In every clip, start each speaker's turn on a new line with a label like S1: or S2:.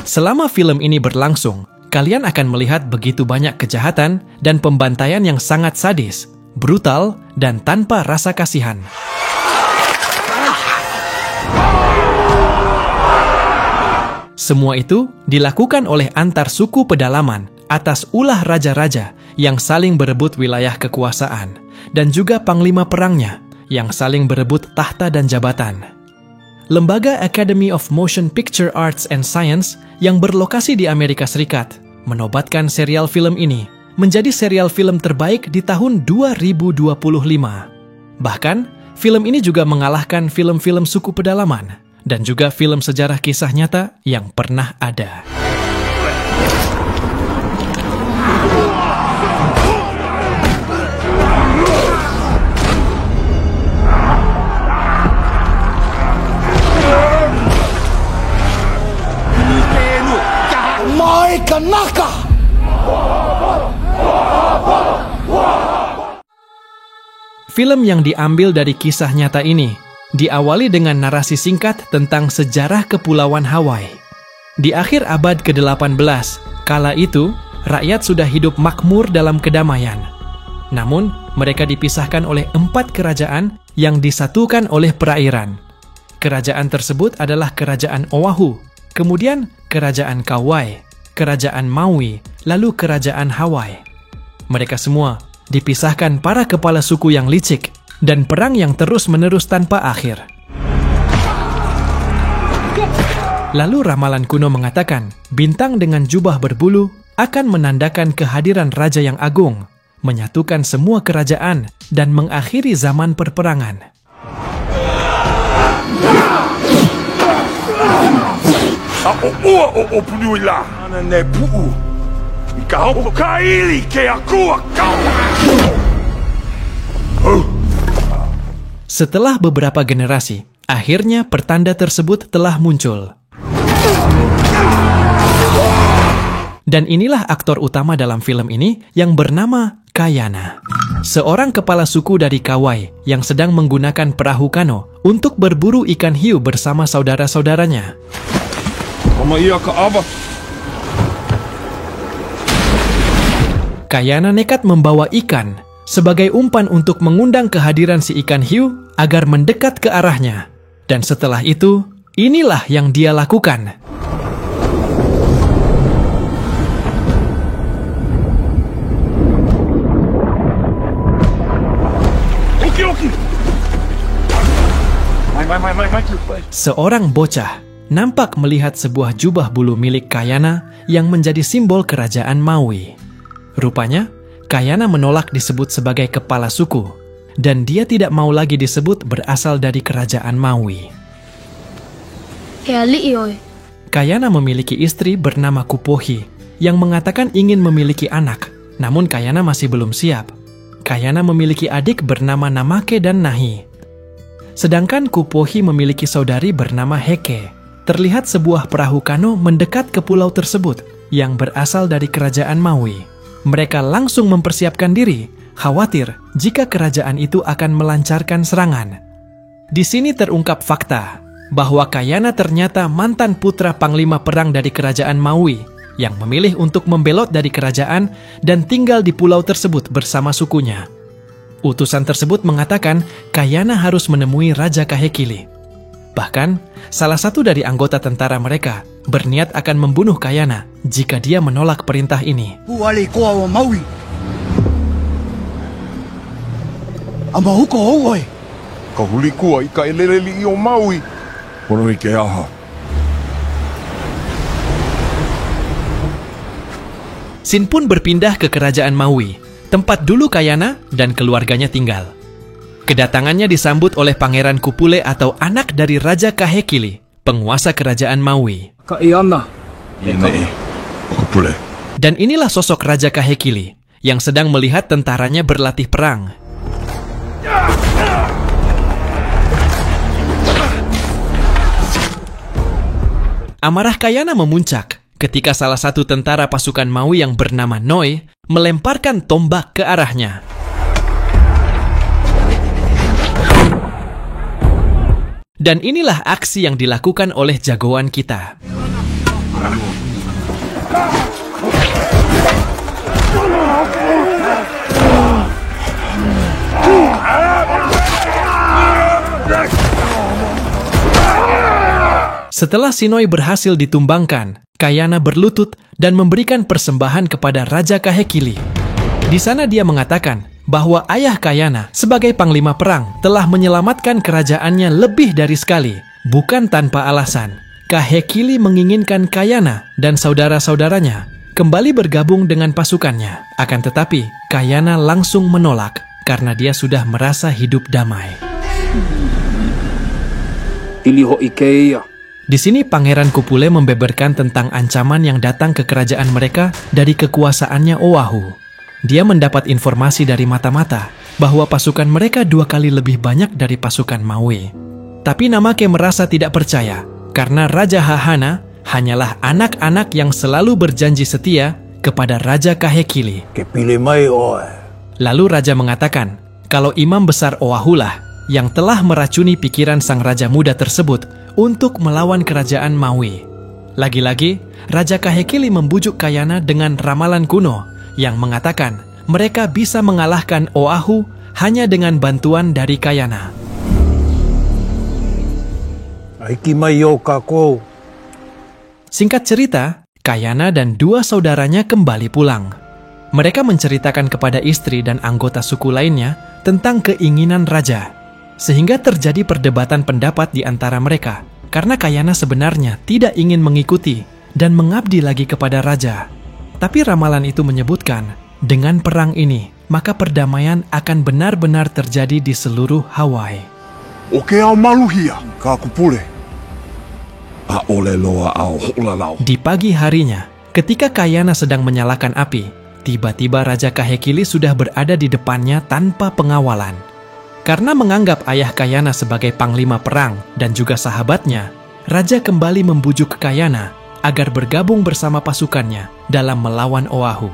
S1: Selama film ini berlangsung, kalian akan melihat begitu banyak kejahatan dan pembantaian yang sangat sadis, brutal, dan tanpa rasa kasihan. Semua itu dilakukan oleh antar suku pedalaman atas ulah raja-raja yang saling berebut wilayah kekuasaan, dan juga panglima perangnya yang saling berebut tahta dan jabatan. Lembaga Academy of Motion Picture Arts and Science yang berlokasi di Amerika Serikat menobatkan serial film ini menjadi serial film terbaik di tahun 2025. Bahkan, film ini juga mengalahkan film-film suku pedalaman dan juga film sejarah kisah nyata yang pernah ada. Film yang diambil dari kisah nyata ini diawali dengan narasi singkat tentang sejarah Kepulauan Hawaii. Di akhir abad ke-18, kala itu rakyat sudah hidup makmur dalam kedamaian. Namun, mereka dipisahkan oleh 4 kerajaan yang disatukan oleh perairan. Kerajaan tersebut adalah Kerajaan Oahu, kemudian Kerajaan Kauai, Kerajaan Maui, lalu Kerajaan Hawaii. Mereka semua dipisahkan para kepala suku yang licik dan perang yang terus-menerus tanpa akhir. Lalu ramalan kuno mengatakan, bintang dengan jubah berbulu akan menandakan kehadiran raja yang agung, menyatukan semua kerajaan dan mengakhiri zaman perperangan. Setelah beberapa generasi, akhirnya pertanda tersebut telah muncul. Dan inilah aktor utama dalam film ini yang bernama Kayana, seorang kepala suku dari Kauai yang sedang menggunakan perahu kano untuk berburu ikan hiu bersama saudara-saudaranya. Kayana nekat membawa ikan sebagai umpan untuk mengundang kehadiran si ikan hiu agar mendekat ke arahnya. Dan setelah itu, inilah yang dia lakukan. Seorang bocah nampak melihat sebuah jubah bulu milik Kayana yang menjadi simbol kerajaan Maui. Rupanya, Kayana menolak disebut sebagai kepala suku, dan dia tidak mau lagi disebut berasal dari kerajaan Maui. Kayana memiliki istri bernama Kupohi, yang mengatakan ingin memiliki anak, namun Kayana masih belum siap. Kayana memiliki adik bernama Namake dan Nahi. Sedangkan Kupohi memiliki saudari bernama Heke. Terlihat sebuah perahu kano mendekat ke pulau tersebut, yang berasal dari kerajaan Maui. Mereka langsung mempersiapkan diri, khawatir jika kerajaan itu akan melancarkan serangan. Di sini terungkap fakta bahwa Kayana ternyata mantan putra panglima perang dari kerajaan Maui yang memilih untuk membelot dari kerajaan dan tinggal di pulau tersebut bersama sukunya. Utusan tersebut mengatakan Kayana harus menemui Raja Kahekili. Bahkan, salah satu dari anggota tentara mereka berniat akan membunuh Kayana jika dia menolak perintah ini. Sin pun berpindah ke kerajaan Maui, tempat dulu Kayana dan keluarganya tinggal. Kedatangannya disambut oleh Pangeran Kupule atau anak dari Raja Kahekili, penguasa kerajaan Maui. Dan inilah sosok Raja Kahekili yang sedang melihat tentaranya berlatih perang. Amarah Kayana memuncak ketika salah satu tentara pasukan Maui yang bernama Noi melemparkan tombak ke arahnya. Dan inilah aksi yang dilakukan oleh jagoan kita. Setelah Sinoi berhasil ditumbangkan, Kayana berlutut dan memberikan persembahan kepada Raja Kahekili. Di sana dia mengatakan bahwa ayah Kayana sebagai panglima perang telah menyelamatkan kerajaannya lebih dari sekali, bukan tanpa alasan. Kahekili menginginkan Kayana dan saudara-saudaranya kembali bergabung dengan pasukannya. Akan tetapi, Kayana langsung menolak karena dia sudah merasa hidup damai. Di sini Pangeran Kupule membeberkan tentang ancaman yang datang ke kerajaan mereka dari kekuasaannya Oahu. Dia mendapat informasi dari mata-mata bahwa pasukan mereka 2 kali lebih banyak dari pasukan Maui. Tapi Namake merasa tidak percaya karena Raja Hahana hanyalah anak-anak yang selalu berjanji setia kepada Raja Kahekili. Lalu Raja mengatakan kalau Imam Besar Oahu lah yang telah meracuni pikiran sang Raja Muda tersebut untuk melawan kerajaan Maui. Lagi-lagi, Raja Kahekili membujuk Kayana dengan ramalan kuno yang mengatakan mereka bisa mengalahkan Oahu hanya dengan bantuan dari Kayana. Singkat cerita, Kayana dan 2 saudaranya kembali pulang. Mereka menceritakan kepada istri dan anggota suku lainnya tentang keinginan Raja. Sehingga terjadi perdebatan pendapat di antara mereka, karena Kayana sebenarnya tidak ingin mengikuti dan mengabdi lagi kepada Raja. Tapi ramalan itu menyebutkan, dengan perang ini, maka perdamaian akan benar-benar terjadi di seluruh Hawaii. Di pagi harinya, ketika Kayana sedang menyalakan api, tiba-tiba Raja Kahekili sudah berada di depannya tanpa pengawalan. Karena menganggap ayah Kayana sebagai panglima perang dan juga sahabatnya, Raja kembali membujuk Kayana agar bergabung bersama pasukannya dalam melawan Oahu.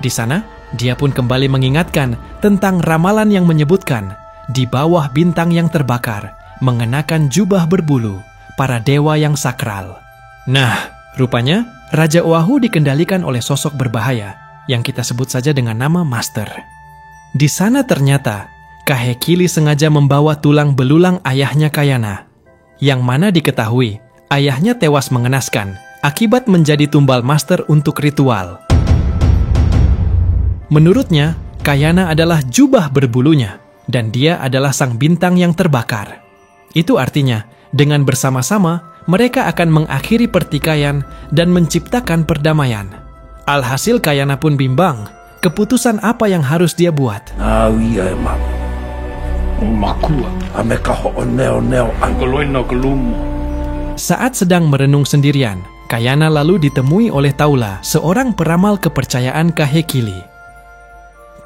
S1: Di sana, dia pun kembali mengingatkan tentang ramalan yang menyebutkan di bawah bintang yang terbakar, mengenakan jubah berbulu, para dewa yang sakral. Nah, rupanya Raja Oahu dikendalikan oleh sosok berbahaya yang kita sebut saja dengan nama Master. Di sana ternyata Kahekili sengaja membawa tulang belulang ayahnya Kayana, yang mana diketahui ayahnya tewas mengenaskan akibat menjadi tumbal Master untuk ritual. Menurutnya, Kayana adalah jubah berbulunya, dan dia adalah sang bintang yang terbakar. Itu artinya, dengan bersama-sama, mereka akan mengakhiri pertikaian dan menciptakan perdamaian. Alhasil Kayana pun bimbang, keputusan apa yang harus dia buat. Saat sedang merenung sendirian, Kayana lalu ditemui oleh Taula, seorang peramal kepercayaan Kahekili.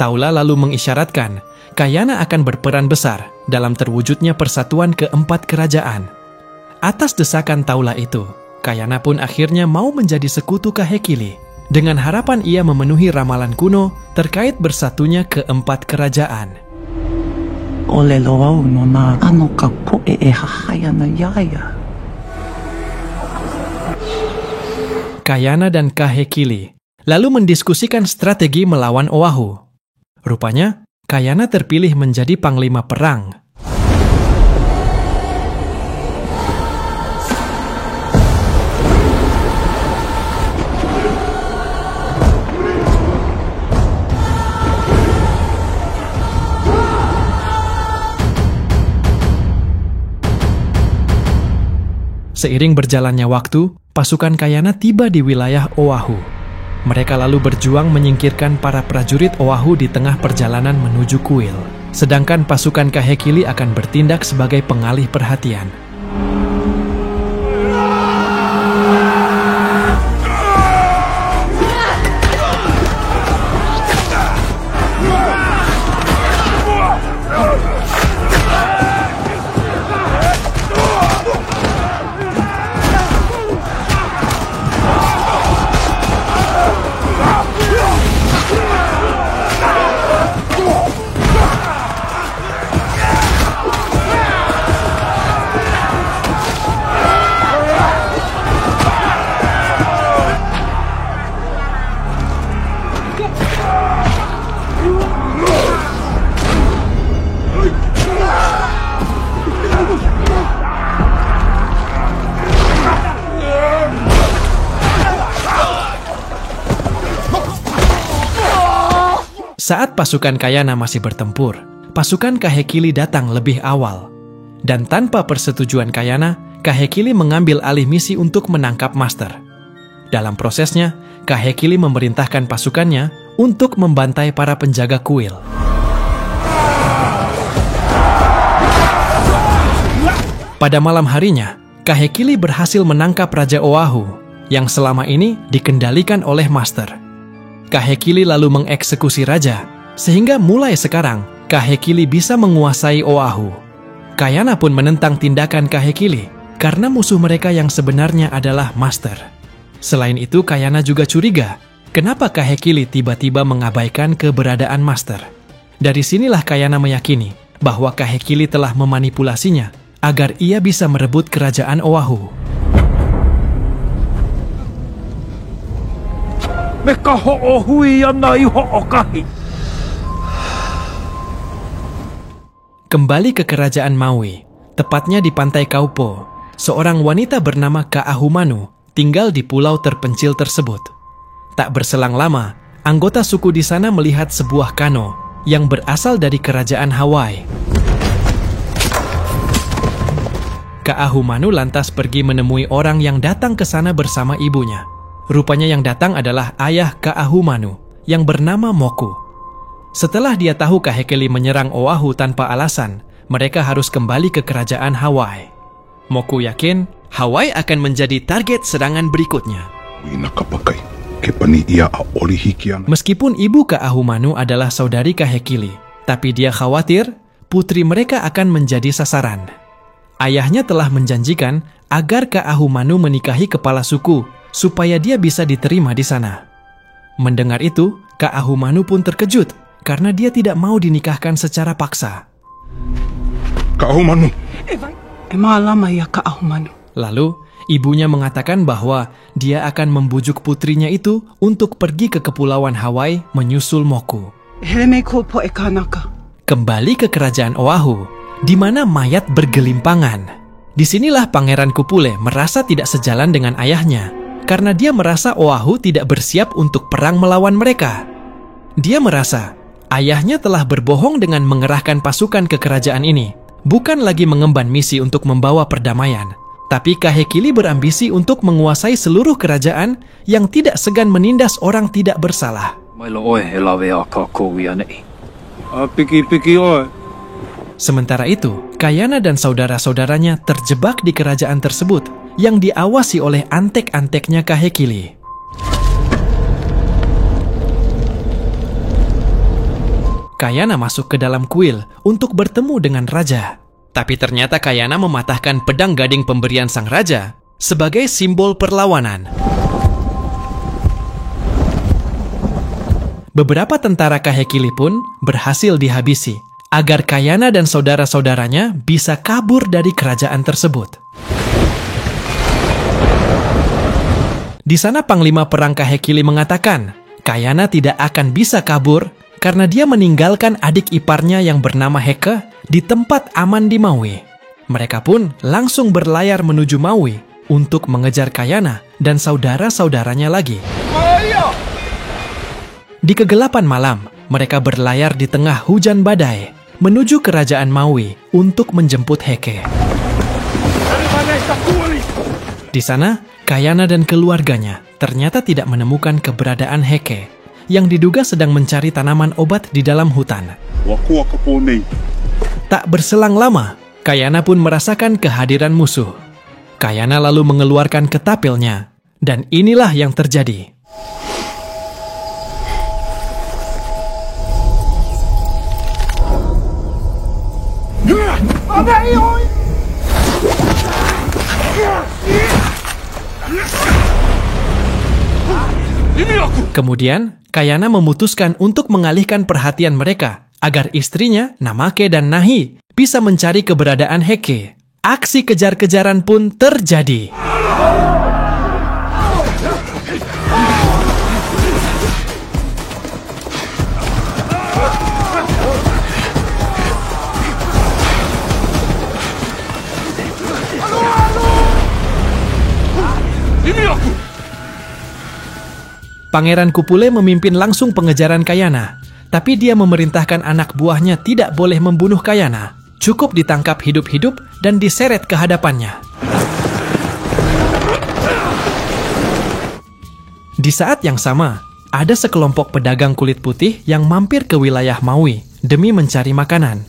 S1: Taula lalu mengisyaratkan Kayana akan berperan besar dalam terwujudnya persatuan keempat kerajaan. Atas desakan Taula itu, Kayana pun akhirnya mau menjadi sekutu Kahekili dengan harapan ia memenuhi ramalan kuno terkait bersatunya keempat kerajaan. Kayana dan Kahekili lalu mendiskusikan strategi melawan Oahu. Rupanya, Kayana terpilih menjadi panglima perang. Seiring berjalannya waktu, pasukan Kayana tiba di wilayah Oahu. Mereka lalu berjuang menyingkirkan para prajurit Oahu di tengah perjalanan menuju kuil. Sedangkan pasukan Kahekili akan bertindak sebagai pengalih perhatian. Saat pasukan Kayana masih bertempur, pasukan Kahekili datang lebih awal. Dan tanpa persetujuan Kayana, Kahekili mengambil alih misi untuk menangkap Master. Dalam prosesnya, Kahekili memerintahkan pasukannya untuk membantai para penjaga kuil. Pada malam harinya, Kahekili berhasil menangkap Raja Oahu yang selama ini dikendalikan oleh Master. Kahekili lalu mengeksekusi raja, sehingga mulai sekarang Kahekili bisa menguasai Oahu. Kayana pun menentang tindakan Kahekili karena musuh mereka yang sebenarnya adalah Master. Selain itu, Kayana juga curiga kenapa Kahekili tiba-tiba mengabaikan keberadaan Master. Dari sinilah Kayana meyakini bahwa Kahekili telah memanipulasinya agar ia bisa merebut kerajaan Oahu. Kembali ke kerajaan Maui, tepatnya di pantai Kaupo, seorang wanita bernama Kaahumanu tinggal di pulau terpencil tersebut. Tak berselang lama, anggota suku di sana melihat sebuah kano yang berasal dari kerajaan Hawaii. Kaahumanu lantas pergi menemui orang yang datang ke sana bersama ibunya. Rupanya yang datang adalah ayah Kaahumanu yang bernama Moku. Setelah dia tahu Kahekili menyerang Oahu tanpa alasan, mereka harus kembali ke kerajaan Hawaii. Moku yakin Hawaii akan menjadi target serangan berikutnya. Meskipun ibu Kaahumanu adalah saudari Kahekili, tapi dia khawatir putri mereka akan menjadi sasaran. Ayahnya telah menjanjikan agar Kaahumanu menikahi kepala suku supaya dia bisa diterima di sana. Mendengar itu, Kaahumanu pun terkejut karena dia tidak mau dinikahkan secara paksa.
S2: Kaahumanu.
S1: Lalu, ibunya mengatakan bahwa dia akan membujuk putrinya itu untuk pergi ke kepulauan Hawaii menyusul Moku. Kembali ke kerajaan Oahu, di mana mayat bergelimpangan. Disinilah Pangeran Kupule merasa tidak sejalan dengan ayahnya, karena dia merasa Oahu tidak bersiap untuk perang melawan mereka. Dia merasa ayahnya telah berbohong dengan mengerahkan pasukan ke kerajaan ini, bukan lagi mengemban misi untuk membawa perdamaian, tapi Kahekili berambisi untuk menguasai seluruh kerajaan yang tidak segan menindas orang tidak bersalah. Sementara itu, Kayana dan saudara-saudaranya terjebak di kerajaan tersebut yang diawasi oleh antek-anteknya Kahekili. Kayana masuk ke dalam kuil untuk bertemu dengan raja. Tapi ternyata Kayana mematahkan pedang gading pemberian sang raja sebagai simbol perlawanan. Beberapa tentara Kahekili pun berhasil dihabisi agar Kayana dan saudara-saudaranya bisa kabur dari kerajaan tersebut. Di sana Panglima Perang Kahekili mengatakan, Kayana tidak akan bisa kabur karena dia meninggalkan adik iparnya yang bernama Heke di tempat aman di Maui. Mereka pun langsung berlayar menuju Maui untuk mengejar Kayana dan saudara-saudaranya lagi. Di kegelapan malam, mereka berlayar di tengah hujan badai menuju kerajaan Maui untuk menjemput Heke. Di sana, Kayana dan keluarganya ternyata tidak menemukan keberadaan Heke yang diduga sedang mencari tanaman obat di dalam hutan. Tak berselang lama, Kayana pun merasakan kehadiran musuh. Kayana lalu mengeluarkan ketapelnya, dan inilah yang terjadi. Kemudian, Kayana memutuskan untuk mengalihkan perhatian mereka agar istrinya, Namake dan Nahi, bisa mencari keberadaan Heke. Aksi kejar-kejaran pun terjadi. Pangeran Kupule memimpin langsung pengejaran Kayana, Tapi dia memerintahkan anak buahnya tidak boleh membunuh Kayana. Cukup ditangkap hidup-hidup dan diseret ke hadapannya. Di saat yang sama, ada sekelompok pedagang kulit putih yang mampir ke wilayah Maui demi mencari makanan.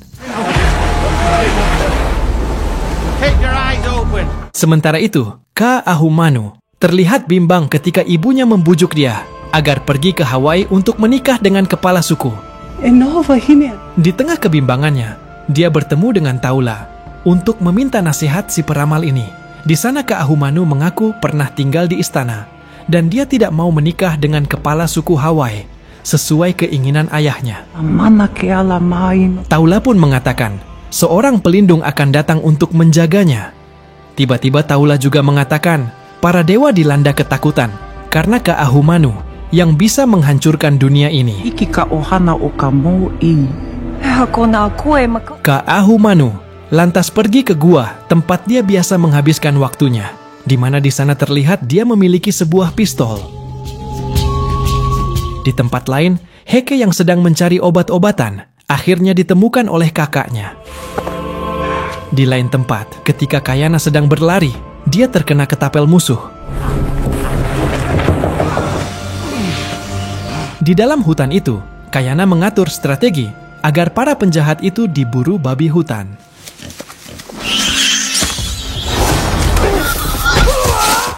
S1: Sementara itu, Ka Ahumanu terlihat bimbang ketika ibunya membujuk dia agar pergi ke Hawaii untuk menikah dengan kepala suku. Di tengah kebimbangannya, dia bertemu dengan Taula untuk meminta nasihat si peramal ini. Di sana Ka Ahumanu mengaku pernah tinggal di istana dan dia tidak mau menikah dengan kepala suku Hawaii sesuai keinginan ayahnya. Taula pun mengatakan seorang pelindung akan datang untuk menjaganya. Tiba-tiba Taula juga mengatakan para dewa dilanda ketakutan karena Ka Ahumanu yang bisa menghancurkan dunia ini. Ka Ahumanu lantas pergi ke gua tempat dia biasa menghabiskan waktunya, di mana di sana terlihat dia memiliki sebuah pistol. Di tempat lain, Heke yang sedang mencari obat-obatan akhirnya ditemukan oleh kakaknya. Di lain tempat, ketika Kayana sedang berlari, dia terkena ketapel musuh. Di dalam hutan itu, Kayana mengatur strategi agar para penjahat itu diburu babi hutan.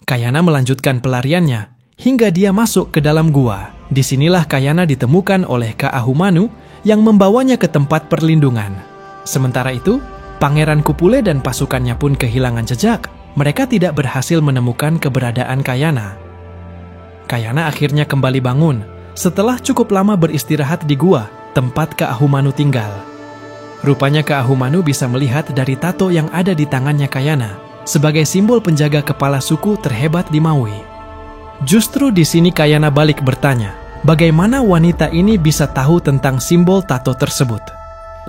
S1: Kayana melanjutkan pelariannya hingga dia masuk ke dalam gua. Disinilah Kayana ditemukan oleh Ka Ahumanu yang membawanya ke tempat perlindungan. Sementara itu, Pangeran Kupule dan pasukannya pun kehilangan jejak. Mereka tidak berhasil menemukan keberadaan Kayana. Kayana akhirnya kembali bangun setelah cukup lama beristirahat di gua, tempat Ka Ahumanu tinggal. Rupanya Ka Ahumanu bisa melihat dari tato yang ada di tangannya Kayana sebagai simbol penjaga kepala suku terhebat di Maui. Justru di sini Kayana balik bertanya, bagaimana wanita ini bisa tahu tentang simbol tato tersebut?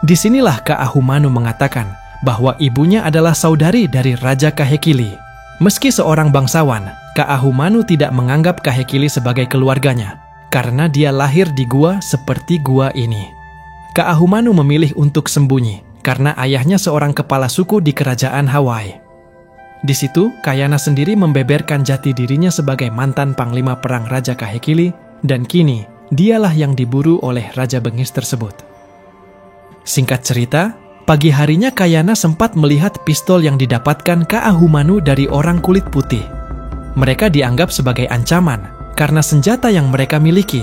S1: Disinilah Ka Ahumanu mengatakan bahwa ibunya adalah saudari dari Raja Kahekili. Meski seorang bangsawan, Ka Ahumanu tidak menganggap Kahekili sebagai keluarganya, karena dia lahir di gua seperti gua ini. Ka Ahumanu memilih untuk sembunyi, karena ayahnya seorang kepala suku di kerajaan Hawaii. Di situ, Kayana sendiri membeberkan jati dirinya sebagai mantan panglima perang Raja Kahekili, dan kini, dialah yang diburu oleh Raja Bengis tersebut. Singkat cerita, pagi harinya Kayana sempat melihat pistol yang didapatkan Ka Ahumanu dari orang kulit putih. Mereka dianggap sebagai ancaman karena senjata yang mereka miliki.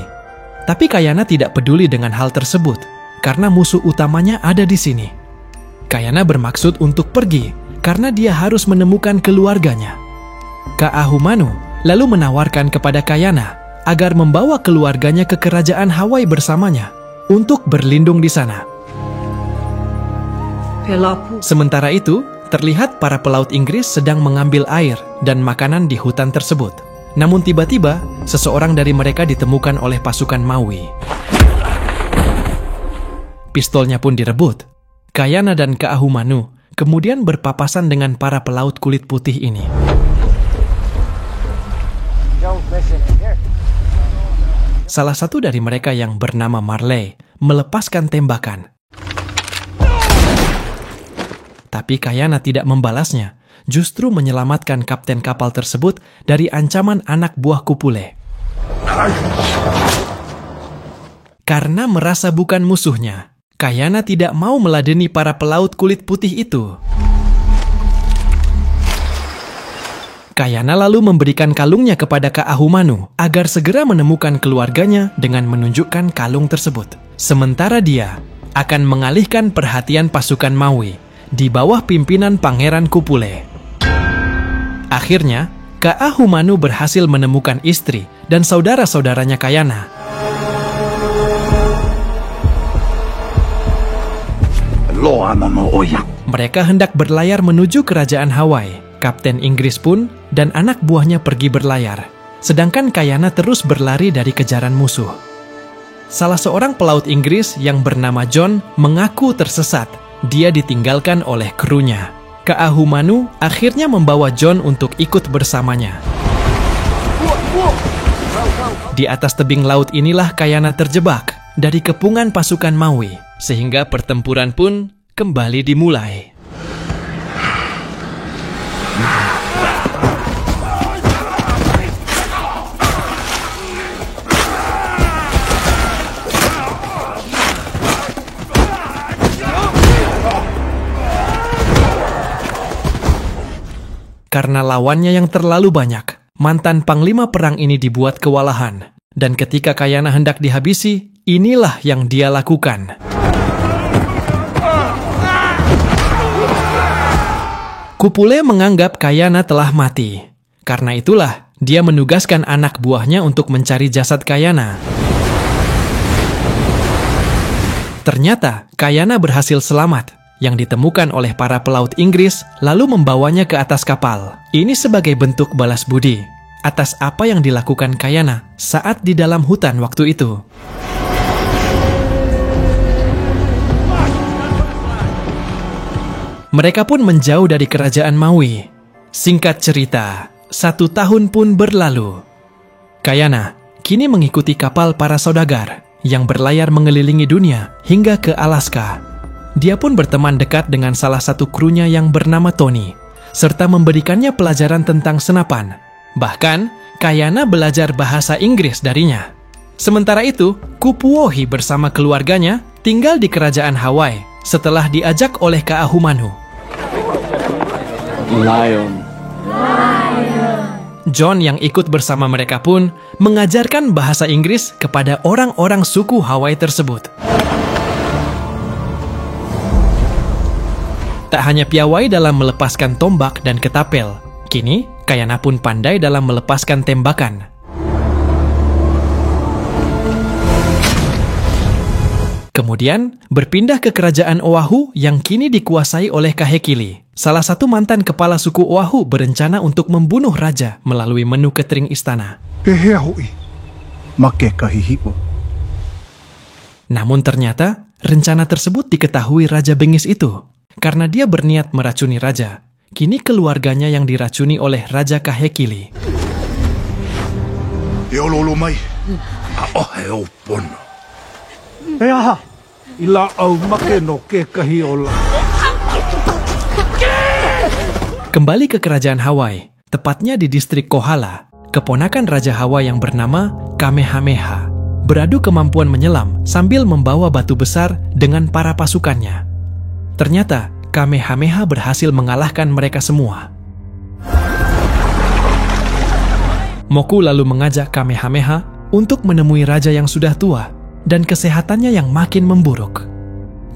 S1: Tapi Kayana tidak peduli dengan hal tersebut karena musuh utamanya ada di sini. Kayana bermaksud untuk pergi karena dia harus menemukan keluarganya. Ka Ahumanu lalu menawarkan kepada Kayana agar membawa keluarganya ke kerajaan Hawaii bersamanya untuk berlindung di sana. Sementara itu, terlihat para pelaut Inggris sedang mengambil air dan makanan di hutan tersebut. Namun tiba-tiba, seseorang dari mereka ditemukan oleh pasukan Maui. Pistolnya pun direbut. Kayana dan Ka Ahumanu kemudian berpapasan dengan para pelaut kulit putih ini. Salah satu dari mereka yang bernama Marley melepaskan tembakan. Tapi Kayana tidak membalasnya, justru menyelamatkan kapten kapal tersebut dari ancaman anak buah Kupule. Karena merasa bukan musuhnya, Kayana tidak mau meladeni para pelaut kulit putih itu. Kayana lalu memberikan kalungnya kepada Ka Ahumanu agar segera menemukan keluarganya dengan menunjukkan kalung tersebut. Sementara dia akan mengalihkan perhatian pasukan Maui di bawah pimpinan Pangeran Kupule. Akhirnya, Ka Ahumanu berhasil menemukan istri dan saudara-saudaranya Kayana. Mereka hendak berlayar menuju kerajaan Hawaii. Kapten Inggris pun dan anak buahnya pergi berlayar, sedangkan Kayana terus berlari dari kejaran musuh. Salah seorang pelaut Inggris yang bernama John mengaku tersesat. Dia ditinggalkan oleh krunya. Ka Ahumanu akhirnya membawa John untuk ikut bersamanya. Di atas tebing laut inilah Kayana terjebak dari kepungan pasukan Maui, sehingga pertempuran pun kembali dimulai. Karena lawannya yang terlalu banyak, mantan panglima perang ini dibuat kewalahan. Dan ketika Kayana hendak dihabisi, inilah yang dia lakukan. Kupule menganggap Kayana telah mati. Karena itulah, dia menugaskan anak buahnya untuk mencari jasad Kayana. Ternyata, Kayana berhasil selamat, yang ditemukan oleh para pelaut Inggris lalu membawanya ke atas kapal. Ini sebagai bentuk balas budi atas apa yang dilakukan Kayana saat di dalam hutan waktu itu. Mereka pun menjauh dari kerajaan Maui. Singkat cerita, 1 tahun pun berlalu. Kayana kini mengikuti kapal para saudagar yang berlayar mengelilingi dunia hingga ke Alaska. Dia pun berteman dekat dengan salah satu krunya yang bernama Tony, serta memberikannya pelajaran tentang senapan. Bahkan, Kayana belajar bahasa Inggris darinya. Sementara itu, Kupuohi bersama keluarganya tinggal di kerajaan Hawaii setelah diajak oleh Kaahumanu.
S3: Lion.
S1: John yang ikut bersama mereka pun mengajarkan bahasa Inggris kepada orang-orang suku Hawaii tersebut. Tak hanya piawai dalam melepaskan tombak dan ketapel, kini Kayana pun pandai dalam melepaskan tembakan. Kemudian berpindah ke kerajaan Oahu yang kini dikuasai oleh Kahekili. Salah satu mantan kepala suku Oahu berencana untuk membunuh raja melalui menu catering istana. Namun ternyata rencana tersebut diketahui Raja Bengis itu. Karena dia berniat meracuni raja, kini keluarganya yang diracuni oleh Raja Kahekili. Kembali ke kerajaan Hawaii, tepatnya di distrik Kohala, keponakan Raja Hawaii yang bernama Kamehameha beradu kemampuan menyelam sambil membawa batu besar dengan para pasukannya. Ternyata, Kamehameha berhasil mengalahkan mereka semua. Moku lalu mengajak Kamehameha untuk menemui raja yang sudah tua dan kesehatannya yang makin memburuk.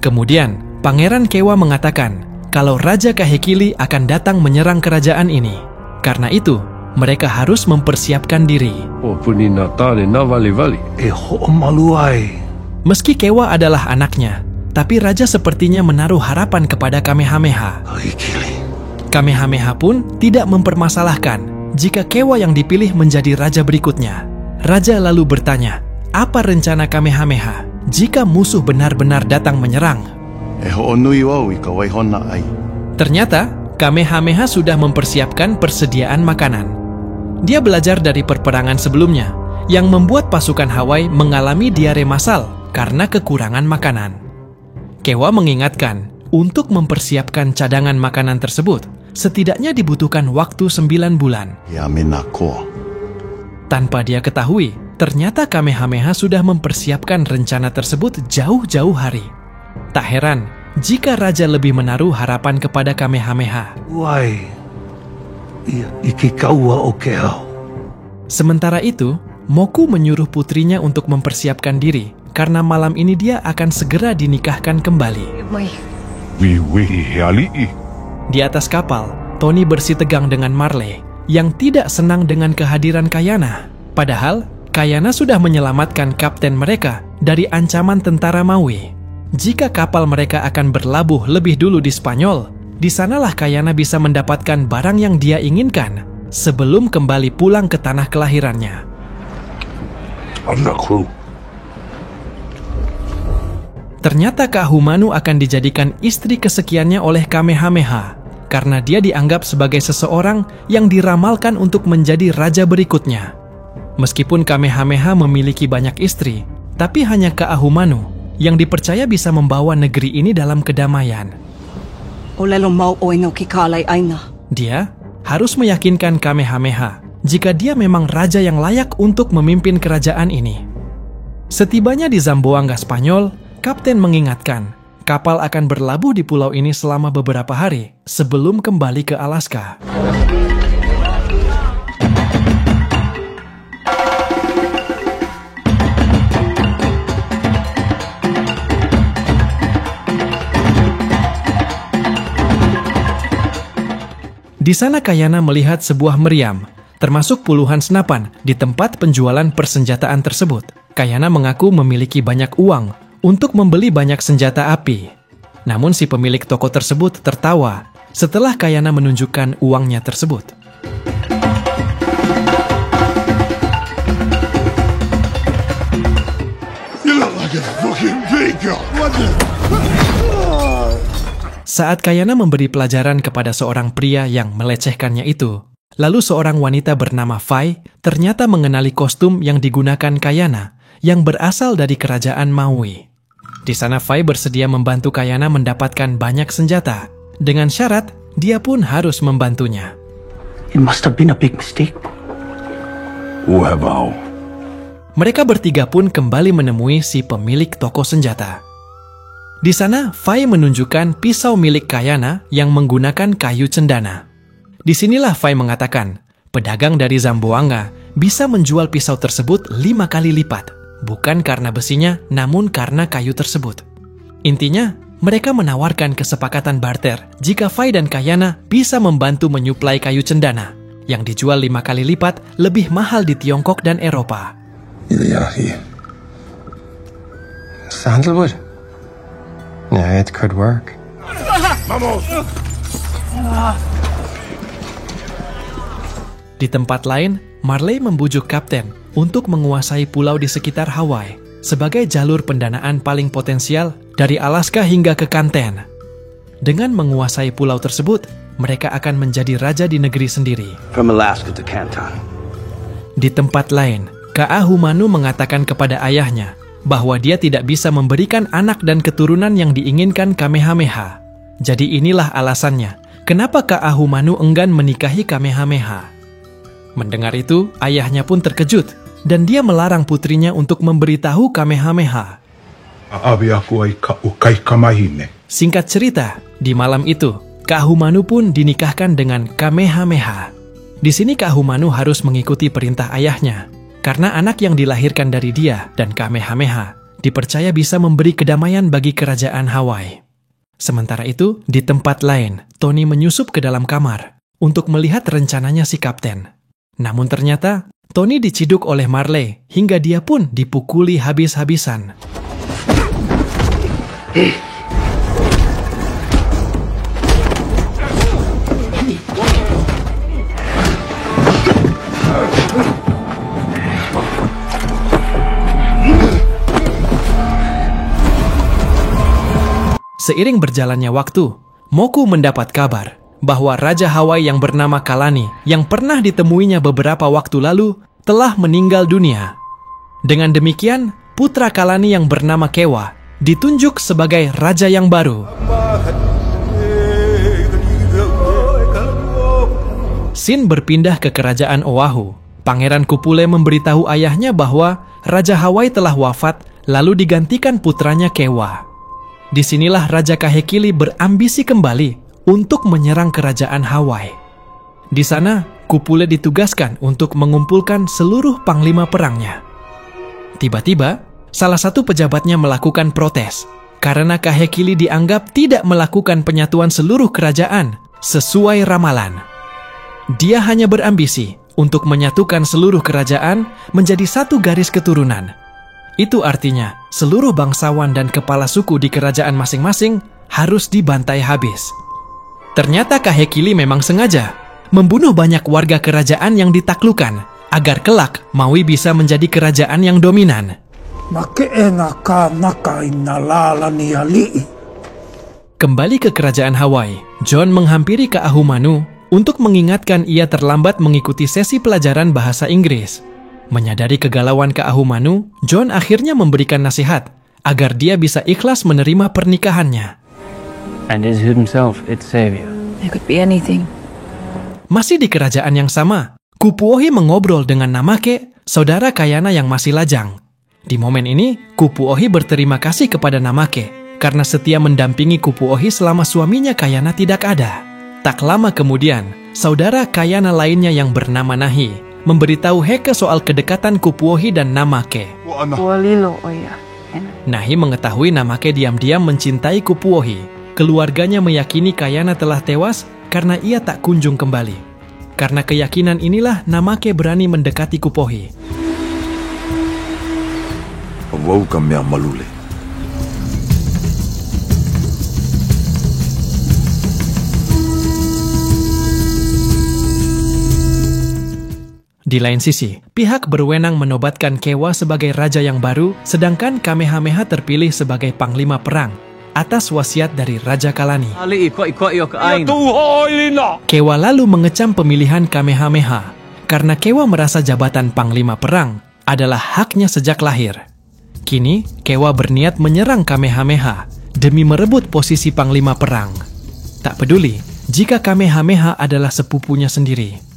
S1: Kemudian, Pangeran Kewa mengatakan kalau Raja Kahekili akan datang menyerang kerajaan ini. Karena itu, mereka harus mempersiapkan diri. Meski Kewa adalah anaknya, tapi raja sepertinya menaruh harapan kepada Kamehameha. Kamehameha pun tidak mempermasalahkan jika Kewa yang dipilih menjadi raja berikutnya. Raja lalu bertanya, apa rencana Kamehameha jika musuh benar-benar datang menyerang? Ternyata, Kamehameha sudah mempersiapkan persediaan makanan. Dia belajar dari perperangan sebelumnya, yang membuat pasukan Hawaii mengalami diare massal karena kekurangan makanan. Kewa mengingatkan, untuk mempersiapkan cadangan makanan tersebut, setidaknya dibutuhkan waktu 9 bulan. Tanpa dia ketahui, ternyata Kamehameha sudah mempersiapkan rencana tersebut jauh-jauh hari. Tak heran jika raja lebih menaruh harapan kepada Kamehameha. Sementara itu, Moku menyuruh putrinya untuk mempersiapkan diri, karena malam ini dia akan segera dinikahkan kembali. Di atas kapal, Tony bersitegang dengan Marley, yang tidak senang dengan kehadiran Kayana. Padahal, Kayana sudah menyelamatkan kapten mereka dari ancaman tentara Maui. Jika kapal mereka akan berlabuh lebih dulu di Spanyol, di sanalah Kayana bisa mendapatkan barang yang dia inginkan sebelum kembali pulang ke tanah kelahirannya.
S2: Anakku.
S1: Ternyata Kaahumanu akan dijadikan istri kesekiannya oleh Kamehameha karena dia dianggap sebagai seseorang yang diramalkan untuk menjadi raja berikutnya. Meskipun Kamehameha memiliki banyak istri, Tapi hanya Kaahumanu yang dipercaya bisa membawa negeri ini dalam kedamaian. Dia harus meyakinkan Kamehameha jika dia memang raja yang layak untuk memimpin kerajaan ini. Setibanya di Zamboanga, Spanyol, kapten mengingatkan kapal akan berlabuh di pulau ini selama beberapa hari sebelum kembali ke Alaska. Di sana Kayana melihat sebuah meriam, termasuk puluhan senapan di tempat penjualan persenjataan tersebut. Kayana mengaku memiliki banyak uang untuk membeli banyak senjata api. Namun si pemilik toko tersebut tertawa setelah Kayana menunjukkan uangnya tersebut. Saat Kayana memberi pelajaran kepada seorang pria yang melecehkannya itu, lalu seorang wanita bernama Fai ternyata mengenali kostum yang digunakan Kayana yang berasal dari kerajaan Maui. Di sana Fai bersedia membantu Kayana mendapatkan banyak senjata, dengan syarat dia pun harus membantunya.
S3: It must have been a big mistake.
S1: Mereka bertiga pun kembali menemui si pemilik toko senjata. Di sana, Fai menunjukkan pisau milik Kayana yang menggunakan kayu cendana. Disinilah Fai mengatakan, pedagang dari Zamboanga bisa menjual pisau tersebut 5 kali lipat, bukan karena besinya, namun karena kayu tersebut. Intinya, mereka menawarkan kesepakatan barter jika Fai dan Kayana bisa membantu menyuplai kayu cendana, yang dijual 5 kali lipat lebih mahal di Tiongkok dan Eropa.
S4: Sandalwood? Yeah, it could work.
S1: Di tempat lain, Marley membujuk kapten untuk menguasai pulau di sekitar Hawaii sebagai jalur pendanaan paling potensial dari Alaska hingga ke Kanten. Dengan menguasai pulau tersebut, mereka akan menjadi raja di negeri sendiri.
S3: From Alaska to Canton.
S1: Di tempat lain, Kaahumanu mengatakan kepada ayahnya bahwa dia tidak bisa memberikan anak dan keturunan yang diinginkan Kamehameha. Jadi inilah alasannya kenapa Kaahumanu enggan menikahi Kamehameha. Mendengar itu, ayahnya pun terkejut dan dia melarang putrinya untuk memberitahu Kamehameha. Singkat cerita, di malam itu, Kaahumanu pun dinikahkan dengan Kamehameha. Di sini Kaahumanu harus mengikuti perintah ayahnya, karena anak yang dilahirkan dari dia dan Kamehameha dipercaya bisa memberi kedamaian bagi kerajaan Hawaii. Sementara itu, di tempat lain, Tony menyusup ke dalam kamar untuk melihat rencananya si kapten. Namun ternyata, Tony diciduk oleh Marley hingga dia pun dipukuli habis-habisan. Seiring berjalannya waktu, Moku mendapat kabar bahwa Raja Hawaii yang bernama Kalani yang pernah ditemuinya beberapa waktu lalu telah meninggal dunia. Dengan demikian, putra Kalani yang bernama Kewa ditunjuk sebagai raja yang baru. Sin berpindah ke kerajaan Oahu. Pangeran Kupule memberitahu ayahnya bahwa Raja Hawaii telah wafat lalu digantikan putranya Kewa. Disinilah Raja Kahekili berambisi kembali untuk menyerang kerajaan Hawaii. Di sana, Kupule ditugaskan untuk mengumpulkan seluruh panglima perangnya. Tiba-tiba, salah satu pejabatnya melakukan protes karena Kahekili dianggap tidak melakukan penyatuan seluruh kerajaan sesuai ramalan. Dia hanya berambisi untuk menyatukan seluruh kerajaan menjadi satu garis keturunan. Itu artinya, seluruh bangsawan dan kepala suku di kerajaan masing-masing harus dibantai habis. Ternyata Kahekili memang sengaja membunuh banyak warga kerajaan yang ditaklukkan agar kelak Maui bisa menjadi kerajaan yang dominan. Kembali ke kerajaan Hawaii, John menghampiri Kaahumanu untuk mengingatkan ia terlambat mengikuti sesi pelajaran bahasa Inggris. Menyadari kegalauan Ka'ahumanu, John akhirnya memberikan nasihat agar dia bisa ikhlas menerima pernikahannya.
S5: And is himself its savior.
S6: It could be anything.
S1: Masih di kerajaan yang sama, Kupuohi mengobrol dengan Namake, saudara Kayana yang masih lajang. Di momen ini, Kupuohi berterima kasih kepada Namake karena setia mendampingi Kupuohi selama suaminya Kayana tidak ada. Tak lama kemudian, saudara Kayana lainnya yang bernama Nahi memberitahu Heke soal kedekatan Kupuohi dan Namake.
S6: Walilo, oh ya.
S1: Nahi mengetahui Namake diam-diam mencintai Kupuohi. Keluarganya meyakini Kayana telah tewas karena ia tak kunjung kembali. Karena keyakinan inilah Namake berani mendekati Kupuohi.
S2: Wau kami malule.
S1: Di lain sisi, pihak berwenang menobatkan Kewa sebagai raja yang baru, sedangkan Kamehameha terpilih sebagai panglima perang atas wasiat dari Raja Kalani. Kewa lalu mengecam pemilihan Kamehameha karena Kewa merasa jabatan panglima perang adalah haknya sejak lahir. Kini, Kewa berniat menyerang Kamehameha demi merebut posisi panglima perang. Tak peduli jika Kamehameha adalah sepupunya sendiri.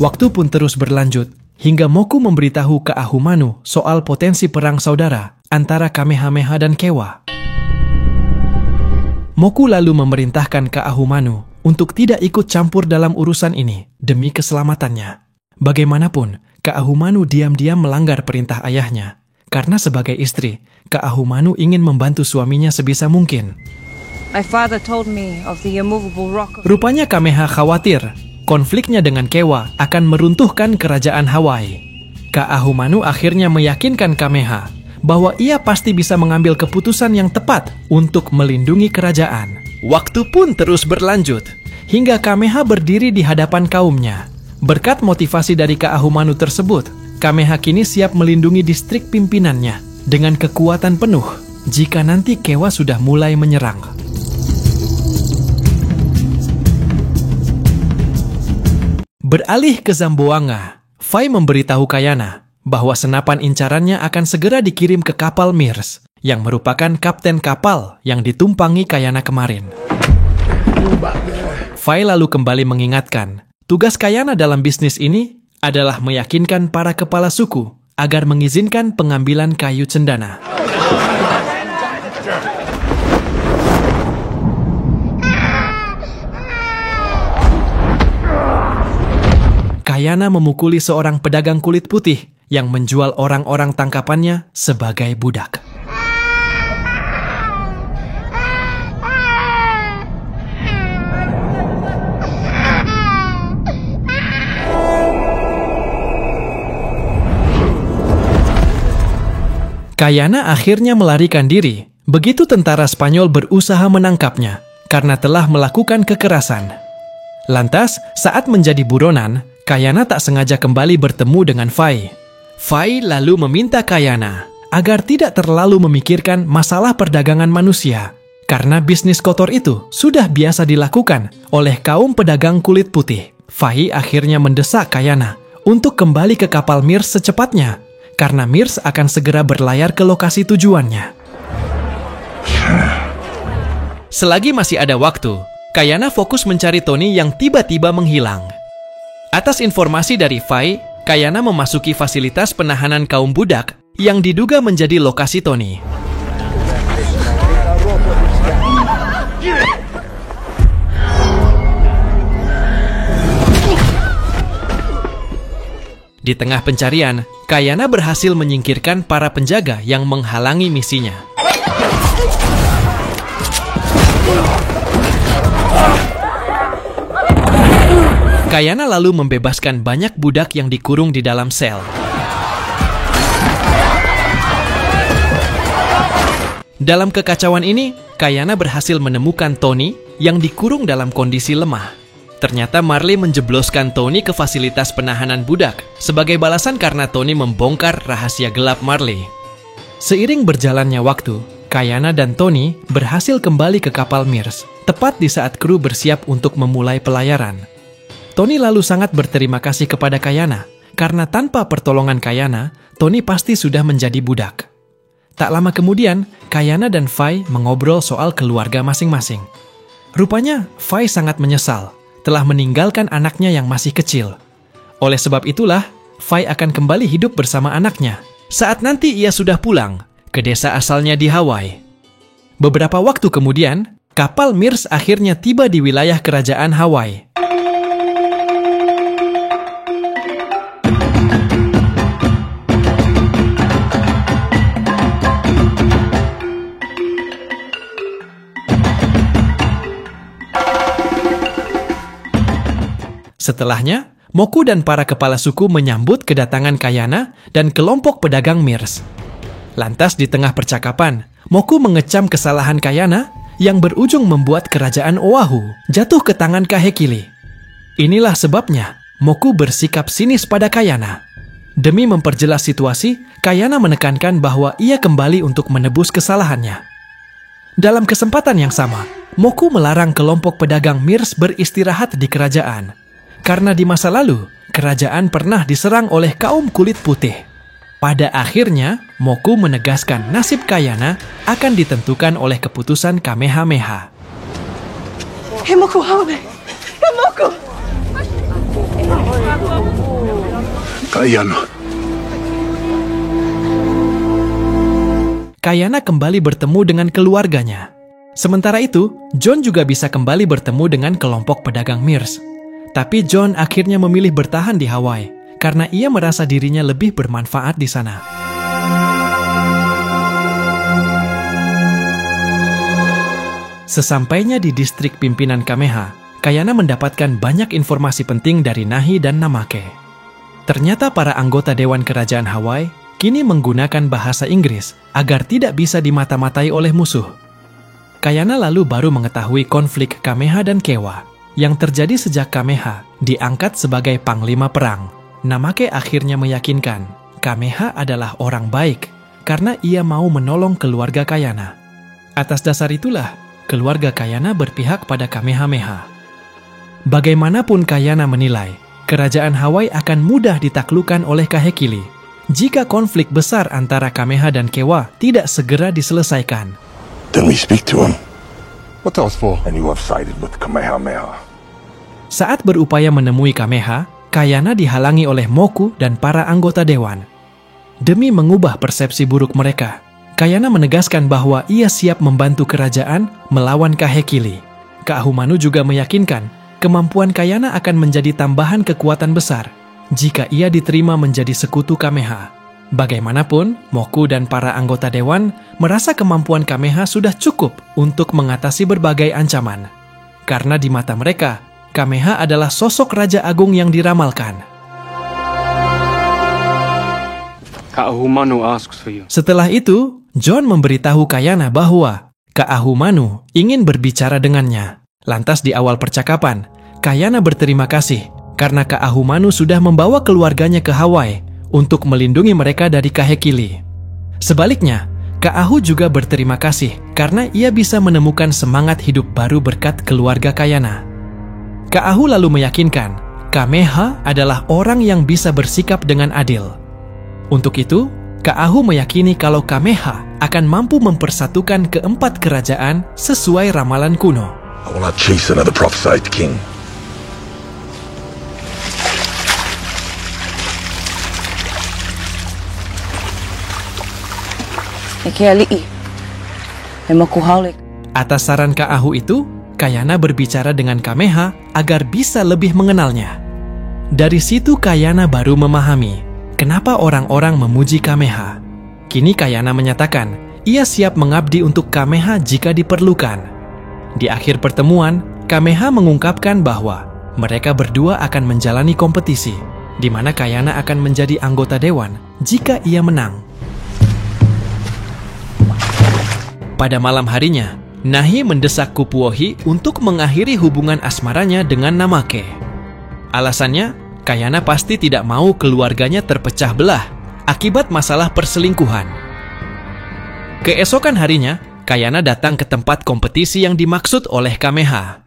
S1: Waktu pun terus berlanjut, hingga Moku memberitahu Ka'ahumanu soal potensi perang saudara antara Kamehameha dan Kewa. Moku lalu memerintahkan Ka'ahumanu untuk tidak ikut campur dalam urusan ini demi keselamatannya. Bagaimanapun, Ka'ahumanu diam-diam melanggar perintah ayahnya. Karena sebagai istri, Ka'ahumanu ingin membantu suaminya sebisa mungkin.
S6: My father told me of the immovable rock.
S1: Rupanya Kameha khawatir konfliknya dengan Kewa akan meruntuhkan kerajaan Hawaii. Ka'ahumanu akhirnya meyakinkan Kameha bahwa ia pasti bisa mengambil keputusan yang tepat untuk melindungi kerajaan. Waktu pun terus berlanjut, hingga Kameha berdiri di hadapan kaumnya. Berkat motivasi dari Ka'ahumanu tersebut, Kameha kini siap melindungi distrik pimpinannya dengan kekuatan penuh jika nanti Kewa sudah mulai menyerang. Beralih ke Zamboanga, Fai memberitahu Kayana bahwa senapan incarannya akan segera dikirim ke kapal Mirs, yang merupakan kapten kapal yang ditumpangi Kayana kemarin. Fai lalu kembali mengingatkan, tugas Kayana dalam bisnis ini adalah meyakinkan para kepala suku agar mengizinkan pengambilan kayu cendana. Kayana memukuli seorang pedagang kulit putih yang menjual orang-orang tangkapannya sebagai budak. Kayana akhirnya melarikan diri, begitu tentara Spanyol berusaha menangkapnya karena telah melakukan kekerasan. Lantas, saat menjadi buronan, Kayana tak sengaja kembali bertemu dengan Fai. Fai lalu meminta Kayana agar tidak terlalu memikirkan masalah perdagangan manusia, karena bisnis kotor itu sudah biasa dilakukan oleh kaum pedagang kulit putih. Fai akhirnya mendesak Kayana untuk kembali ke kapal Mirs secepatnya, karena Mirs akan segera berlayar ke lokasi tujuannya. Selagi masih ada waktu, Kayana fokus mencari Tony yang tiba-tiba menghilang. Atas informasi dari Fai, Kayana memasuki fasilitas penahanan kaum budak yang diduga menjadi lokasi Tony. Di tengah pencarian, Kayana berhasil menyingkirkan para penjaga yang menghalangi misinya. Kayana lalu membebaskan banyak budak yang dikurung di dalam sel. Dalam kekacauan ini, Kayana berhasil menemukan Tony yang dikurung dalam kondisi lemah. Ternyata Marley menjebloskan Tony ke fasilitas penahanan budak sebagai balasan karena Tony membongkar rahasia gelap Marley. Seiring berjalannya waktu, Kayana dan Tony berhasil kembali ke kapal Mears, tepat di saat kru bersiap untuk memulai pelayaran. Tony lalu sangat berterima kasih kepada Kayana, karena tanpa pertolongan Kayana, Tony pasti sudah menjadi budak. Tak lama kemudian, Kayana dan Fai mengobrol soal keluarga masing-masing. Rupanya, Fai sangat menyesal telah meninggalkan anaknya yang masih kecil. Oleh sebab itulah, Fai akan kembali hidup bersama anaknya saat nanti ia sudah pulang ke desa asalnya di Hawaii. Beberapa waktu kemudian, kapal Mears akhirnya tiba di wilayah kerajaan Hawaii. Setelahnya, Moku dan para kepala suku menyambut kedatangan Kayana dan kelompok pedagang Mears. Lantas di tengah percakapan, Moku mengecam kesalahan Kayana yang berujung membuat kerajaan Oahu jatuh ke tangan Kahekili. Inilah sebabnya Moku bersikap sinis pada Kayana. Demi memperjelas situasi, Kayana menekankan bahwa ia kembali untuk menebus kesalahannya. Dalam kesempatan yang sama, Moku melarang kelompok pedagang Mears beristirahat di kerajaan. Karena di masa lalu, kerajaan pernah diserang oleh kaum kulit putih. Pada akhirnya, Moku menegaskan nasib Kayana akan ditentukan oleh keputusan Kamehameha.
S6: Moku, Moku!
S2: Kayana.
S1: Kayana kembali bertemu dengan keluarganya. Sementara itu, John juga bisa kembali bertemu dengan kelompok pedagang Mears. Tapi John akhirnya memilih bertahan di Hawaii karena ia merasa dirinya lebih bermanfaat di sana. Sesampainya di distrik pimpinan Kameha, Kayana mendapatkan banyak informasi penting dari Nahi dan Namake. Ternyata para anggota Dewan Kerajaan Hawaii kini menggunakan bahasa Inggris agar tidak bisa dimata-matai oleh musuh. Kayana lalu baru mengetahui konflik Kameha dan Kewa yang terjadi sejak Kameha diangkat sebagai panglima perang. Namake akhirnya meyakinkan Kameha adalah orang baik karena ia mau menolong keluarga Kayana. Atas dasar itulah, keluarga Kayana berpihak pada Kamehameha. Bagaimanapun Kayana menilai, kerajaan Hawaii akan mudah ditaklukkan oleh Kahekili jika konflik besar antara Kameha dan Kewa tidak segera diselesaikan.
S2: Then we speak to him.
S4: What else for?
S2: And you have sided with Kamehameha.
S1: Saat berupaya menemui Kameha, Kayana dihalangi oleh Moku dan para anggota dewan. Demi mengubah persepsi buruk mereka, Kayana menegaskan bahwa ia siap membantu kerajaan melawan Kahekili. Ka'ahumanu juga meyakinkan kemampuan Kayana akan menjadi tambahan kekuatan besar jika ia diterima menjadi sekutu Kameha. Bagaimanapun, Moku dan para anggota dewan merasa kemampuan Kameha sudah cukup untuk mengatasi berbagai ancaman. Karena di mata mereka, Kameha adalah sosok Raja Agung yang diramalkan.
S5: Ka'ahumanu asks for you.
S1: Setelah itu, John memberitahu Kayana bahwa Ka'ahumanu ingin berbicara dengannya. Lantas di awal percakapan, Kayana berterima kasih karena Ka'ahumanu sudah membawa keluarganya ke Hawaii untuk melindungi mereka dari Kahekili. Sebaliknya, Ka'ahu juga berterima kasih karena ia bisa menemukan semangat hidup baru berkat keluarga Kayana. Ka'ahu lalu meyakinkan Kameha adalah orang yang bisa bersikap dengan adil. Untuk itu, Ka'ahu meyakini kalau Kameha akan mampu mempersatukan keempat kerajaan sesuai ramalan kuno.
S2: I will not chase another prophesied king.
S1: Atas saran Ka'ahu itu, Kayana berbicara dengan Kameha agar bisa lebih mengenalnya. Dari situ Kayana baru memahami kenapa orang-orang memuji Kameha. Kini Kayana menyatakan ia siap mengabdi untuk Kameha jika diperlukan. Di akhir pertemuan, Kameha mengungkapkan bahwa mereka berdua akan menjalani kompetisi, di mana Kayana akan menjadi anggota dewan jika ia menang. Pada malam harinya, Nahi mendesak Kupuohi untuk mengakhiri hubungan asmaranya dengan Namake. Alasannya, Kayana pasti tidak mau keluarganya terpecah belah akibat masalah perselingkuhan. Keesokan harinya, Kayana datang ke tempat kompetisi yang dimaksud oleh Kameha.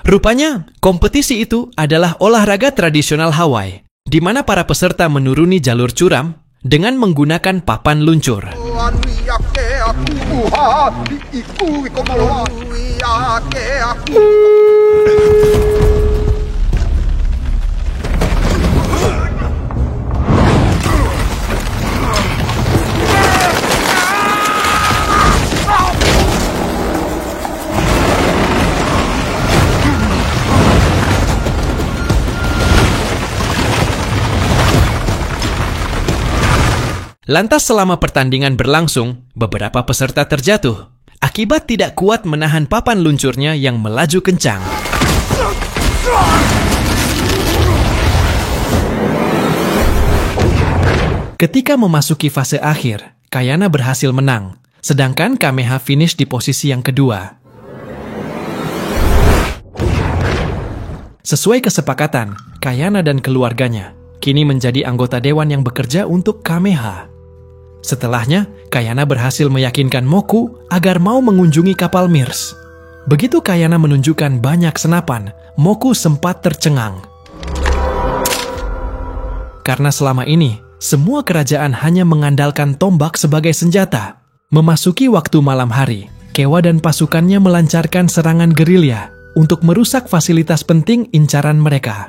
S1: Rupanya, kompetisi itu adalah olahraga tradisional Hawaii, di mana para peserta menuruni jalur curam dengan menggunakan papan luncur. Lantas selama pertandingan berlangsung, beberapa peserta terjatuh akibat tidak kuat menahan papan luncurnya yang melaju kencang. Ketika memasuki fase akhir, Kayana berhasil menang, sedangkan Kameha finish di posisi yang kedua. Sesuai kesepakatan, Kayana dan keluarganya kini menjadi anggota dewan yang bekerja untuk Kameha. Setelahnya, Kayana berhasil meyakinkan Moku agar mau mengunjungi kapal Mirs. Begitu Kayana menunjukkan banyak senapan, Moku sempat tercengang. Karena selama ini, semua kerajaan hanya mengandalkan tombak sebagai senjata. Memasuki waktu malam hari, Kewa dan pasukannya melancarkan serangan gerilya untuk merusak fasilitas penting incaran mereka.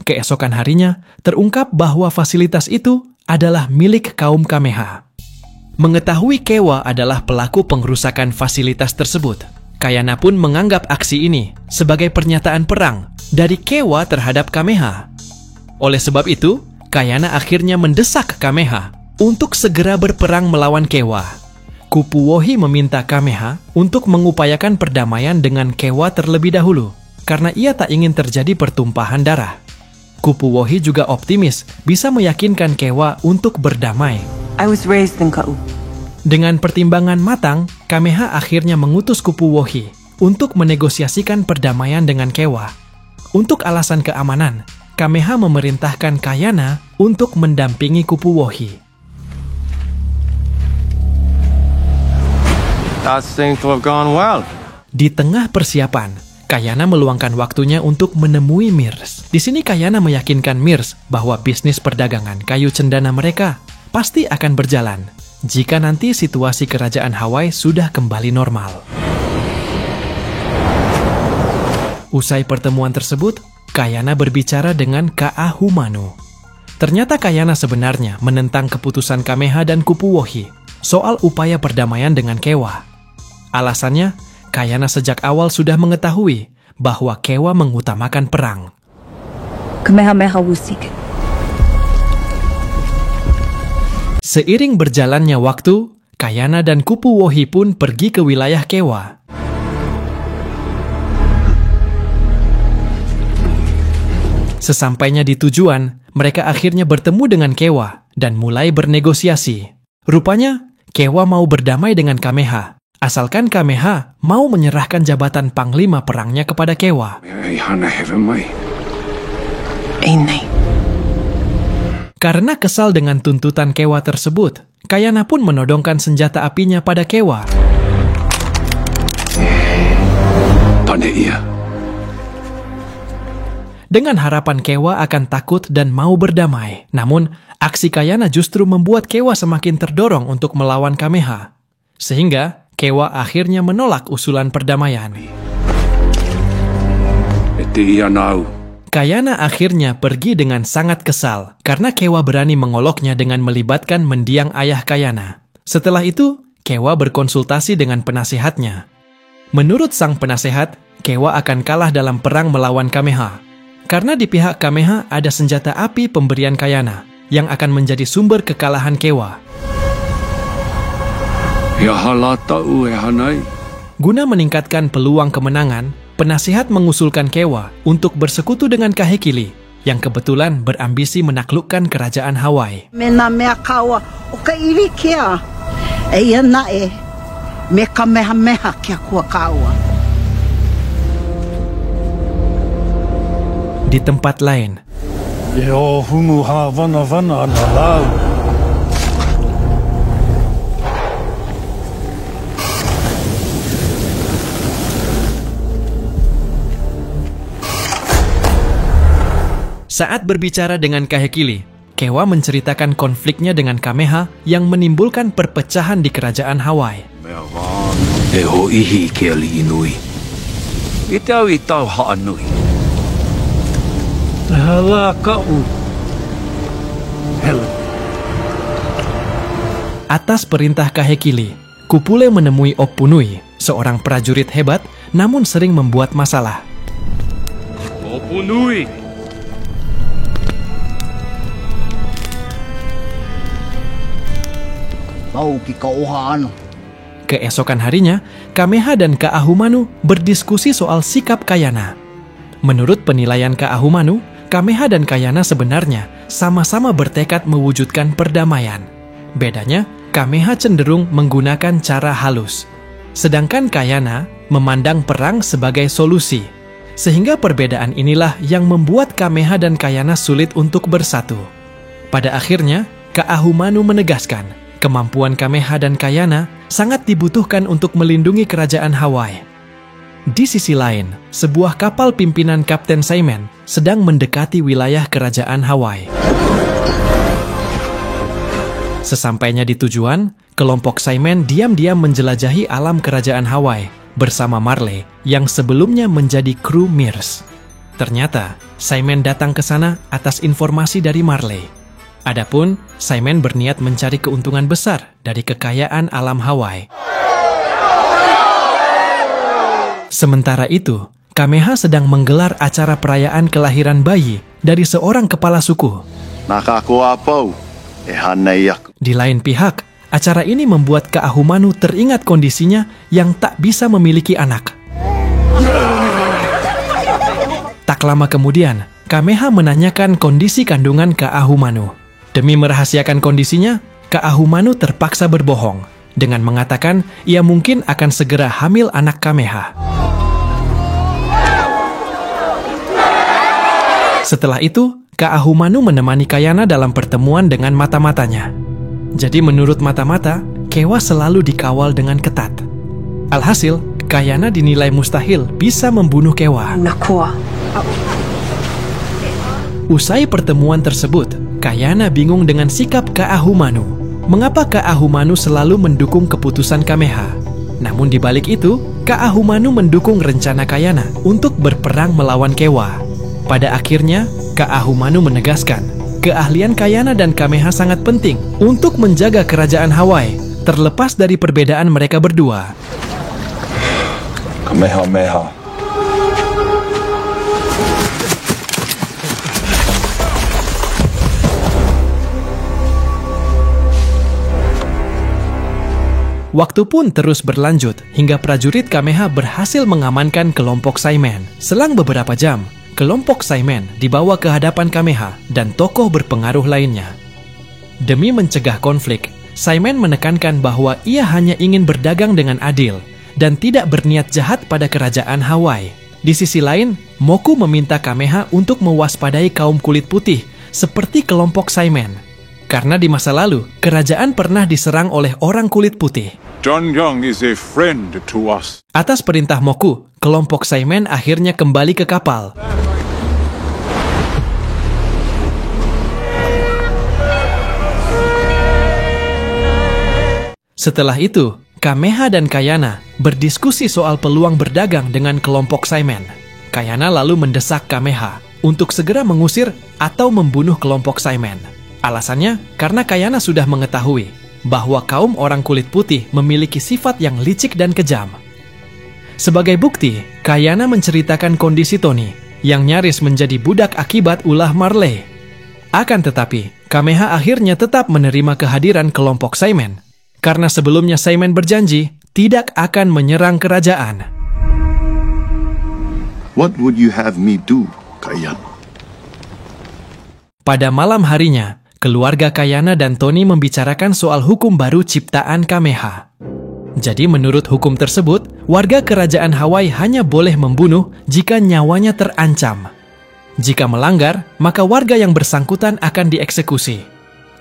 S1: Keesokan harinya, terungkap bahwa fasilitas itu adalah milik kaum Kameha. Mengetahui Kewa adalah pelaku pengrusakan fasilitas tersebut, Kayana pun menganggap aksi ini sebagai pernyataan perang dari Kewa terhadap Kameha. Oleh sebab itu, Kayana akhirnya mendesak Kameha untuk segera berperang melawan Kewa. Kupu Wohi meminta Kameha untuk mengupayakan perdamaian dengan Kewa terlebih dahulu, karena ia tak ingin terjadi pertumpahan darah. Kupu Wohi juga optimis bisa meyakinkan Kewa untuk berdamai.
S6: I was raised in Ka'u.
S1: Dengan pertimbangan matang, Kameha akhirnya mengutus Kupu Wohi untuk menegosiasikan perdamaian dengan Kewa. Untuk alasan keamanan, Kameha memerintahkan Kayana untuk mendampingi Kupu Wohi.
S4: That seems to have gone well.
S1: Di tengah persiapan, Kayana meluangkan waktunya untuk menemui Mirs. Di sini Kayana meyakinkan Mirs bahwa bisnis perdagangan kayu cendana mereka pasti akan berjalan jika nanti situasi kerajaan Hawaii sudah kembali normal. Usai pertemuan tersebut, Kayana berbicara dengan Ka'ahumanu. Ternyata Kayana sebenarnya menentang keputusan Kameha dan Kupu Wohi soal upaya perdamaian dengan Kewa. Alasannya, Kayana sejak awal sudah mengetahui bahwa Kewa mengutamakan perang.
S6: Kamehameha Wusik.
S1: Seiring berjalannya waktu, Kayana dan Kupu Wohi pun pergi ke wilayah Kewa. Sesampainya di tujuan, mereka akhirnya bertemu dengan Kewa dan mulai bernegosiasi. Rupanya, Kewa mau berdamai dengan Kameha, asalkan Kameha mau menyerahkan jabatan panglima perangnya kepada Kewa. Karena kesal dengan tuntutan Kewa tersebut, Kayana pun menodongkan senjata apinya pada Kewa. Dengan harapan Kewa akan takut dan mau berdamai. Namun, aksi Kayana justru membuat Kewa semakin terdorong untuk melawan Kameha. Sehingga, Kewa akhirnya menolak usulan perdamaian. Kayana akhirnya pergi dengan sangat kesal karena Kewa berani mengoloknya dengan melibatkan mendiang ayah Kayana. Setelah itu, Kewa berkonsultasi dengan penasehatnya. Menurut sang penasehat, Kewa akan kalah dalam perang melawan Kameha. Karena di pihak Kameha ada senjata api pemberian Kayana yang akan menjadi sumber kekalahan Kewa. Guna meningkatkan peluang kemenangan, penasihat mengusulkan Kewa untuk bersekutu dengan Kahekili, yang kebetulan berambisi menaklukkan kerajaan Hawaii.
S7: Mena mea kaua o ka iri kia. E ia nae, me ka meha kia kua kaua.
S1: Di tempat lain, saat berbicara dengan Kahekili, Kewa menceritakan konfliknya dengan Kameha yang menimbulkan perpecahan di kerajaan Hawaii.
S3: E ho ihi ke ali inui. Itau ha'anui. Hala kau. Hela.
S1: Atas perintah Kahekili, Kupule menemui Opunui, seorang prajurit hebat namun sering membuat masalah.
S5: Opunui!
S7: Tau ki kauhaan.
S1: Keesokan harinya, Kameha dan Kaahumanu berdiskusi soal sikap Kayana. Menurut penilaian Kaahumanu, Kameha dan Kayana sebenarnya sama-sama bertekad mewujudkan perdamaian. Bedanya, Kameha cenderung menggunakan cara halus, sedangkan Kayana memandang perang sebagai solusi. Sehingga perbedaan inilah yang membuat Kameha dan Kayana sulit untuk bersatu. Pada akhirnya, Kaahumanu menegaskan, kemampuan Kameha dan Kayana sangat dibutuhkan untuk melindungi kerajaan Hawaii. Di sisi lain, sebuah kapal pimpinan Kapten Saimen sedang mendekati wilayah kerajaan Hawaii. Sesampainya di tujuan, kelompok Saimen diam-diam menjelajahi alam kerajaan Hawaii bersama Marley yang sebelumnya menjadi kru Mears. Ternyata, Saimen datang ke sana atas informasi dari Marley. Adapun, Saimen berniat mencari keuntungan besar dari kekayaan alam Hawaii. Sementara itu, Kameha sedang menggelar acara perayaan kelahiran bayi dari seorang kepala suku. Di lain pihak, acara ini membuat Kaahumanu teringat kondisinya yang tak bisa memiliki anak. Tak lama kemudian, Kameha menanyakan kondisi kandungan Kaahumanu. Demi merahasiakan kondisinya, Kaahumanu terpaksa berbohong dengan mengatakan ia mungkin akan segera hamil anak Kameha. Setelah itu, Kaahumanu menemani Kayana dalam pertemuan dengan mata-matanya. Jadi menurut mata-mata, Kewa selalu dikawal dengan ketat. Alhasil, Kayana dinilai mustahil bisa membunuh Kewa. Usai pertemuan tersebut, Kayana bingung dengan sikap Kaahumanu. Mengapa Kaahumanu selalu mendukung keputusan Kameha? Namun di balik itu, Kaahumanu mendukung rencana Kayana untuk berperang melawan Kewa. Pada akhirnya, Kaahumanu menegaskan, keahlian Kayana dan Kameha sangat penting untuk menjaga kerajaan Hawaii, terlepas dari perbedaan mereka berdua.
S2: Kamehameha.
S1: Waktu pun terus berlanjut hingga prajurit Kameha berhasil mengamankan kelompok Saimen. Selang beberapa jam, kelompok Saimen dibawa ke hadapan Kameha dan tokoh berpengaruh lainnya. Demi mencegah konflik, Saimen menekankan bahwa ia hanya ingin berdagang dengan adil dan tidak berniat jahat pada kerajaan Hawaii. Di sisi lain, Moku meminta Kameha untuk mewaspadai kaum kulit putih seperti kelompok Saimen. Karena di masa lalu, kerajaan pernah diserang oleh orang kulit putih.
S8: John Young is a friend to us.
S1: Atas perintah Moku, kelompok Saimen akhirnya kembali ke kapal. Setelah itu, Kameha dan Kayana berdiskusi soal peluang berdagang dengan kelompok Saimen. Kayana lalu mendesak Kameha untuk segera mengusir atau membunuh kelompok Saimen. Alasannya, karena Kayana sudah mengetahui bahwa kaum orang kulit putih memiliki sifat yang licik dan kejam. Sebagai bukti, Kayana menceritakan kondisi Tony yang nyaris menjadi budak akibat ulah Marley. Akan tetapi, Kameha akhirnya tetap menerima kehadiran kelompok Saimen. Karena sebelumnya Saimen berjanji, tidak akan menyerang kerajaan.
S2: What would you have me do, Kayan?
S1: Pada malam harinya, keluarga Kayana dan Tony membicarakan soal hukum baru ciptaan Kameha. Jadi menurut hukum tersebut, warga kerajaan Hawaii hanya boleh membunuh jika nyawanya terancam. Jika melanggar, maka warga yang bersangkutan akan dieksekusi.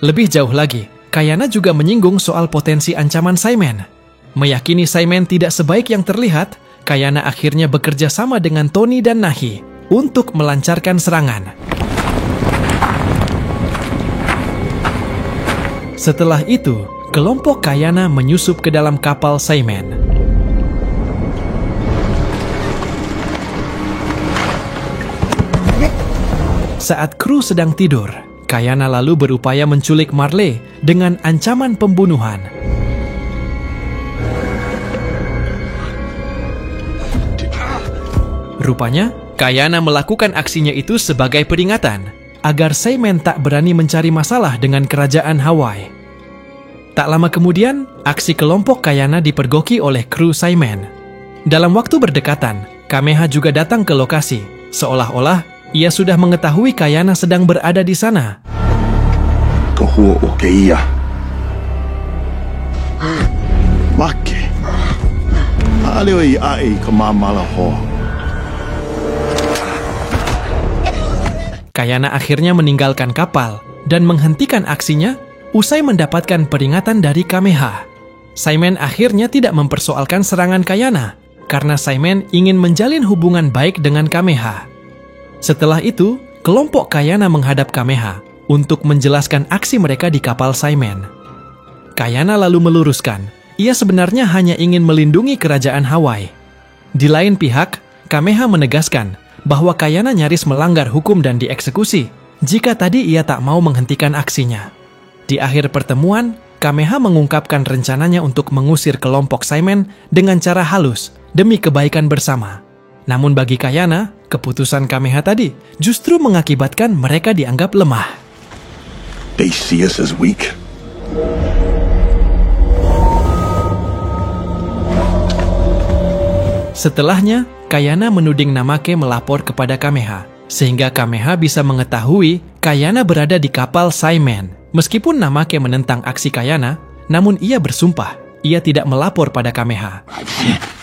S1: Lebih jauh lagi, Kayana juga menyinggung soal potensi ancaman Simon. Meyakini Simon tidak sebaik yang terlihat, Kayana akhirnya bekerja sama dengan Tony dan Nahi untuk melancarkan serangan. Setelah itu, kelompok Kayana menyusup ke dalam kapal Simon. Saat kru sedang tidur, Kayana lalu berupaya menculik Marley dengan ancaman pembunuhan. Rupanya, Kayana melakukan aksinya itu sebagai peringatan agar Simon tak berani mencari masalah dengan kerajaan Hawaii. Tak lama kemudian, aksi kelompok Kayana dipergoki oleh kru Simon. Dalam waktu berdekatan, Kameha juga datang ke lokasi, seolah-olah ia sudah mengetahui Kayana sedang berada di sana.
S2: Kahua o Keia. Make. Aleoi ai kamamalaho.
S1: Kayana akhirnya meninggalkan kapal dan menghentikan aksinya usai mendapatkan peringatan dari Kameha. Simon akhirnya tidak mempersoalkan serangan Kayana karena Simon ingin menjalin hubungan baik dengan Kameha. Setelah itu, kelompok Kayana menghadap Kameha untuk menjelaskan aksi mereka di kapal Simon. Kayana lalu meluruskan, ia sebenarnya hanya ingin melindungi kerajaan Hawaii. Di lain pihak, Kameha menegaskan bahwa Kayana nyaris melanggar hukum dan dieksekusi jika tadi ia tak mau menghentikan aksinya. Di akhir pertemuan, Kameha mengungkapkan rencananya untuk mengusir kelompok Simon dengan cara halus demi kebaikan bersama. Namun bagi Kayana, keputusan Kameha tadi justru mengakibatkan mereka dianggap lemah.
S2: They see us as weak.
S1: Setelahnya, Kayana menuding Namake melapor kepada Kameha, sehingga Kameha bisa mengetahui Kayana berada di kapal Simon. Meskipun Namake menentang aksi Kayana, namun ia bersumpah ia tidak melapor pada Kameha.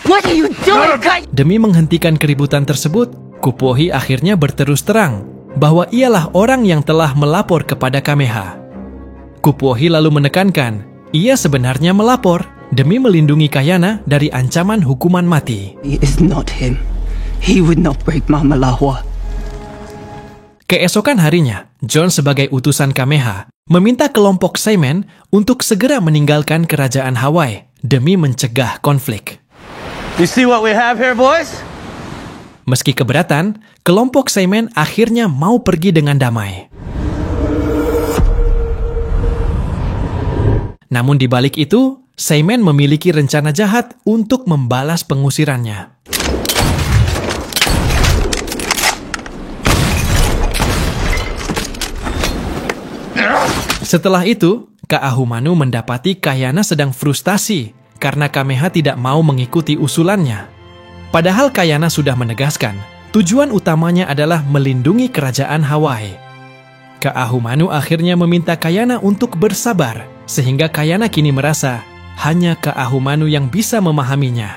S7: What are you doing, Kai?
S1: Demi menghentikan keributan tersebut, Kupohi akhirnya berterus terang bahwa ialah orang yang telah melapor kepada Kameha. Kupohi lalu menekankan ia sebenarnya melapor demi melindungi Kayana dari ancaman hukuman mati.
S7: It is not him. He would not break Mama Lahua.
S1: Keesokan harinya, John sebagai utusan Kameha meminta kelompok Simon untuk segera meninggalkan kerajaan Hawaii demi mencegah konflik.
S4: You see what we have here, boys?
S1: Meski keberatan, kelompok Simon akhirnya mau pergi dengan damai. Namun di balik itu, Simon memiliki rencana jahat untuk membalas pengusirannya. Setelah itu, Ka'ahumanu mendapati Kayana sedang frustasi karena Kameha tidak mau mengikuti usulannya. Padahal Kayana sudah menegaskan, tujuan utamanya adalah melindungi kerajaan Hawaii. Ka'ahumanu akhirnya meminta Kayana untuk bersabar, sehingga Kayana kini merasa hanya Ka'ahumanu yang bisa memahaminya.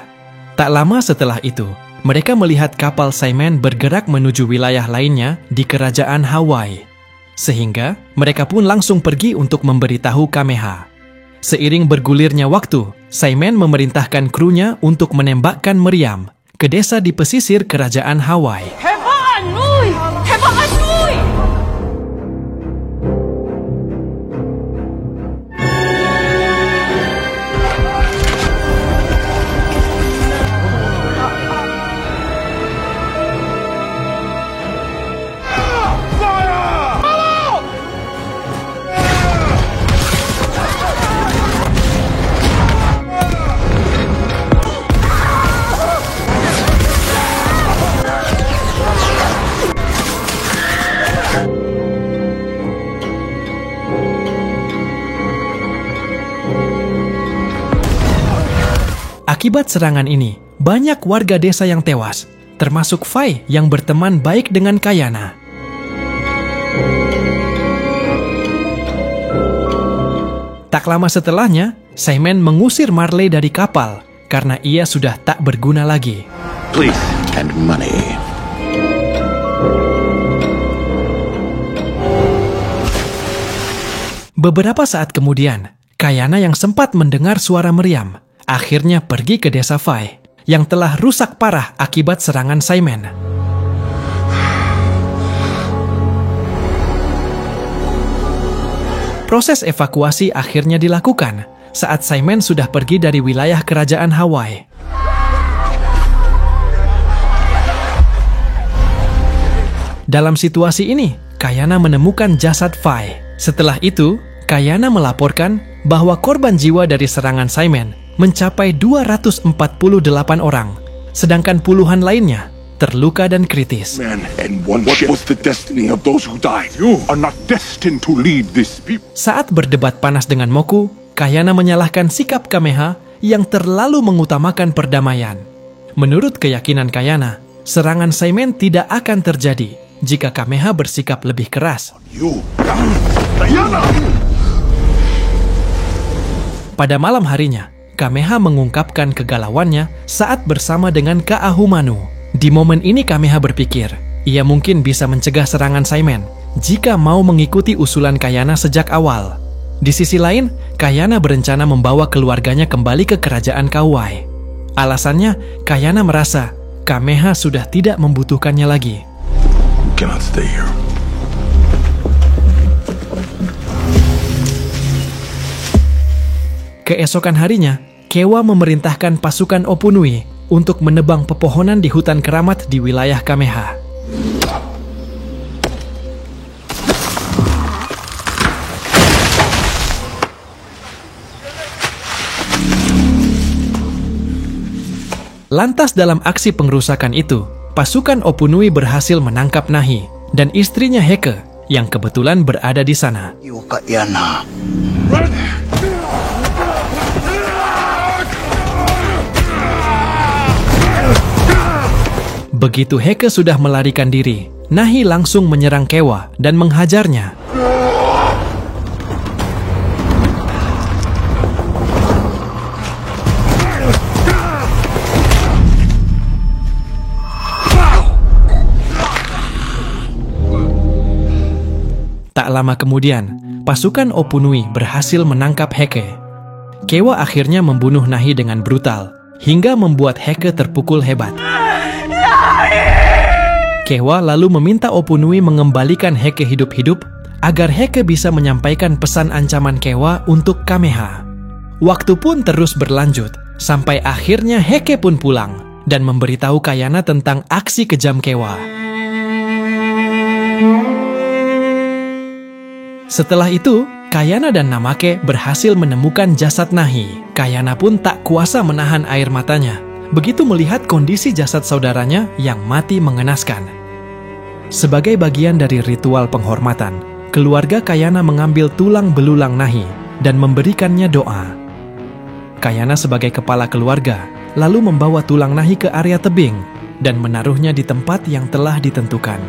S1: Tak lama setelah itu, mereka melihat kapal Simon bergerak menuju wilayah lainnya di kerajaan Hawaii. Sehingga mereka pun langsung pergi untuk memberitahu Kameha. Seiring bergulirnya waktu, Simon memerintahkan krunya untuk menembakkan meriam ke desa di pesisir kerajaan Hawaii. Akibat serangan ini, banyak warga desa yang tewas, termasuk Fai yang berteman baik dengan Kayana. Tak lama setelahnya, Simon mengusir Marley dari kapal karena ia sudah tak berguna lagi.
S2: Please. And money.
S1: Beberapa saat kemudian, Kayana yang sempat mendengar suara meriam, akhirnya pergi ke desa Fai, yang telah rusak parah akibat serangan Simon. Proses evakuasi akhirnya dilakukan saat Simon sudah pergi dari wilayah kerajaan Hawaii. Dalam situasi ini, Kayana menemukan jasad Fai. Setelah itu, Kayana melaporkan bahwa korban jiwa dari serangan Simon mencapai 248 orang, sedangkan puluhan lainnya terluka dan kritis.
S2: Man and one ship. What was the destiny of those who died?
S8: You are not destined to lead this people.
S1: Saat berdebat panas dengan Moku, Kayana menyalahkan sikap Kameha yang terlalu mengutamakan perdamaian. Menurut keyakinan Kayana, serangan Simon tidak akan terjadi jika Kameha bersikap lebih keras.
S2: You. Kayana!
S1: Pada malam harinya, Kameha mengungkapkan kegalauannya saat bersama dengan Ka'ahumanu. Di momen ini Kameha berpikir, ia mungkin bisa mencegah serangan Simon jika mau mengikuti usulan Kayana sejak awal. Di sisi lain, Kayana berencana membawa keluarganya kembali ke kerajaan Kauai. Alasannya, Kayana merasa Kameha sudah tidak membutuhkannya lagi.
S2: Cannot stay here.
S1: Keesokan harinya, Kewa memerintahkan pasukan Opunui untuk menebang pepohonan di hutan keramat di wilayah Kameha. Lantas dalam aksi pengrusakan itu, pasukan Opunui berhasil menangkap Nahi dan istrinya Heke yang kebetulan berada di sana.
S7: Kayana.
S1: Begitu Heke sudah melarikan diri, Nahi langsung menyerang Kewa dan menghajarnya. Tak lama kemudian, pasukan Opunui berhasil menangkap Heke. Kewa akhirnya membunuh Nahi dengan brutal, hingga membuat Heke terpukul hebat. Kewa lalu meminta Opunui mengembalikan Heke hidup-hidup agar Heke bisa menyampaikan pesan ancaman Kewa untuk Kameha. Waktu pun terus berlanjut, sampai akhirnya Heke pun pulang dan memberitahu Kayana tentang aksi kejam Kewa. Setelah itu, Kayana dan Namake berhasil menemukan jasad Nahi. Kayana pun tak kuasa menahan air matanya begitu melihat kondisi jasad saudaranya yang mati mengenaskan. Sebagai bagian dari ritual penghormatan, keluarga Kayana mengambil tulang belulang Nahi dan memberikannya doa. Kayana sebagai kepala keluarga lalu membawa tulang Nahi ke area tebing dan menaruhnya di tempat yang telah ditentukan.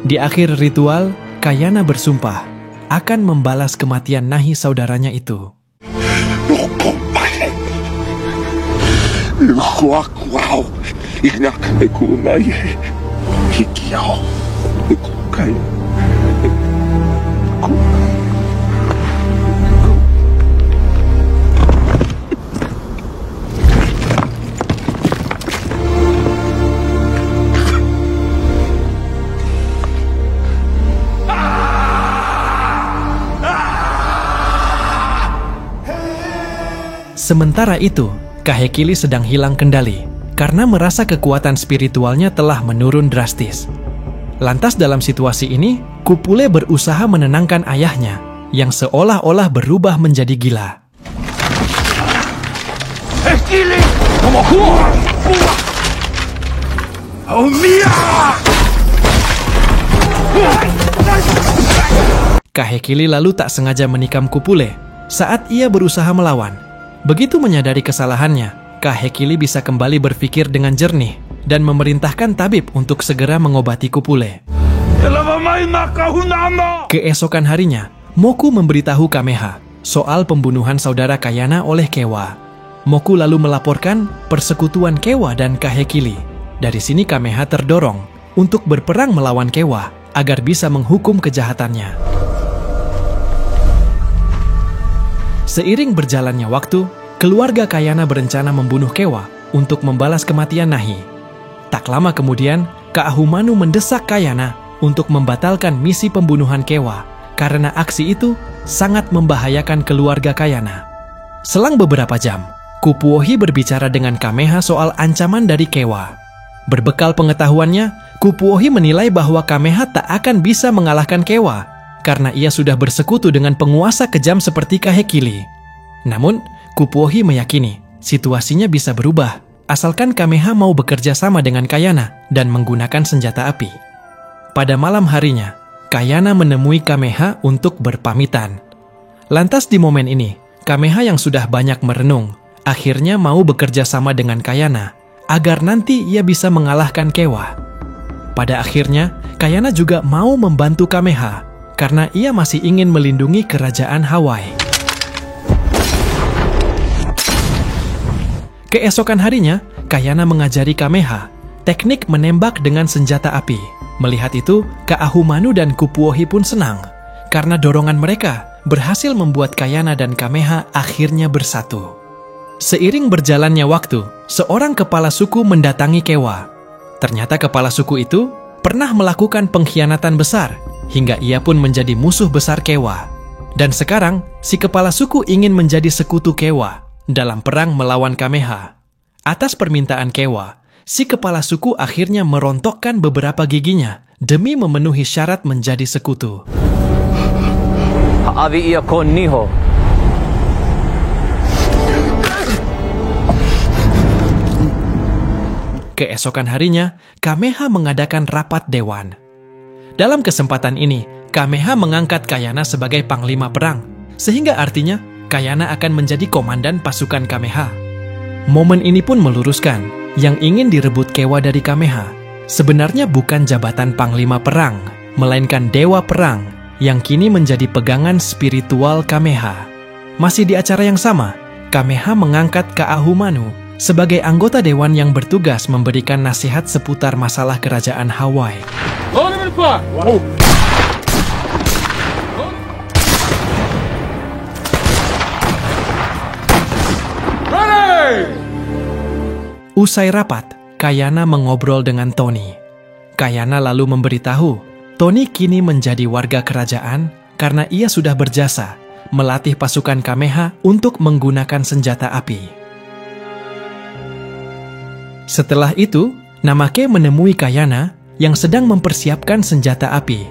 S1: Di akhir ritual, Kayana bersumpah akan membalas kematian Nahi saudaranya itu. Sementara itu, Kahekili sedang hilang kendali karena merasa kekuatan spiritualnya telah menurun drastis. Lantas dalam situasi ini, Kupule berusaha menenangkan ayahnya yang seolah-olah berubah menjadi gila.
S8: Kahekili! Tomokuo! Aomia!
S1: Kahekili lalu tak sengaja menikam Kupule saat ia berusaha melawan. Begitu menyadari kesalahannya, Kahekili bisa kembali berpikir dengan jernih dan memerintahkan tabib untuk segera mengobati Kupule. Keesokan harinya, Moku memberitahu Kameha soal pembunuhan saudara Kayana oleh Kewa. Moku lalu melaporkan persekutuan Kewa dan Kahekili. Dari sini Kameha terdorong untuk berperang melawan Kewa agar bisa menghukum kejahatannya. Seiring berjalannya waktu, keluarga Kayana berencana membunuh Kewa untuk membalas kematian Nahi. Tak lama kemudian, Ka'ahumanu mendesak Kayana untuk membatalkan misi pembunuhan Kewa karena aksi itu sangat membahayakan keluarga Kayana. Selang beberapa jam, Kupuohi berbicara dengan Kameha soal ancaman dari Kewa. Berbekal pengetahuannya, Kupuohi menilai bahwa Kameha tak akan bisa mengalahkan Kewa karena ia sudah bersekutu dengan penguasa kejam seperti Kahekili. Namun, Kupuohi meyakini situasinya bisa berubah asalkan Kameha mau bekerja sama dengan Kayana dan menggunakan senjata api. Pada malam harinya, Kayana menemui Kameha untuk berpamitan. Lantas di momen ini, Kameha yang sudah banyak merenung akhirnya mau bekerja sama dengan Kayana agar nanti ia bisa mengalahkan Kewa. Pada akhirnya, Kayana juga mau membantu Kameha karena ia masih ingin melindungi kerajaan Hawaii. Keesokan harinya, Kayana mengajari Kameha teknik menembak dengan senjata api. Melihat itu, Ka'ahumanu dan Kupuohi pun senang karena dorongan mereka berhasil membuat Kayana dan Kameha akhirnya bersatu. Seiring berjalannya waktu, seorang kepala suku mendatangi Kewa. Ternyata kepala suku itu pernah melakukan pengkhianatan besar hingga ia pun menjadi musuh besar Kewa. Dan sekarang, si kepala suku ingin menjadi sekutu Kewa dalam perang melawan Kameha. Atas permintaan Kewa, si kepala suku akhirnya merontokkan beberapa giginya demi memenuhi syarat menjadi sekutu.
S5: Haavi ia kon niho.
S1: Keesokan harinya, Kameha mengadakan rapat dewan. Dalam kesempatan ini, Kameha mengangkat Kayana sebagai panglima perang, sehingga artinya Kayana akan menjadi komandan pasukan Kameha. Momen ini pun meluruskan yang ingin direbut Kewa dari Kameha sebenarnya bukan jabatan panglima perang, melainkan dewa perang yang kini menjadi pegangan spiritual Kameha. Masih di acara yang sama, Kameha mengangkat Ka'ahumanu sebagai anggota dewan yang bertugas memberikan nasihat seputar masalah kerajaan Hawaii. Usai rapat, Kayana mengobrol dengan Tony. Kayana lalu memberitahu, Tony kini menjadi warga kerajaan karena ia sudah berjasa melatih pasukan Kameha untuk menggunakan senjata api. Setelah itu, Namake menemui Kayana yang sedang mempersiapkan senjata api.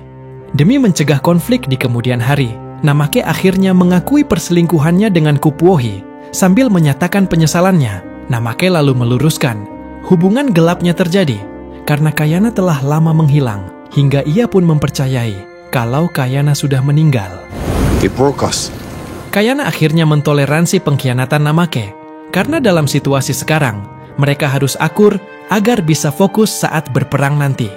S1: Demi mencegah konflik di kemudian hari, Namake akhirnya mengakui perselingkuhannya dengan Kupuohi sambil menyatakan penyesalannya. Namake lalu meluruskan, hubungan gelapnya terjadi karena Kayana telah lama menghilang, hingga ia pun mempercayai kalau Kayana sudah meninggal.
S2: They broke us.
S1: Kayana akhirnya mentoleransi pengkhianatan Namake, karena dalam situasi sekarang, mereka harus akur agar bisa fokus saat berperang nanti.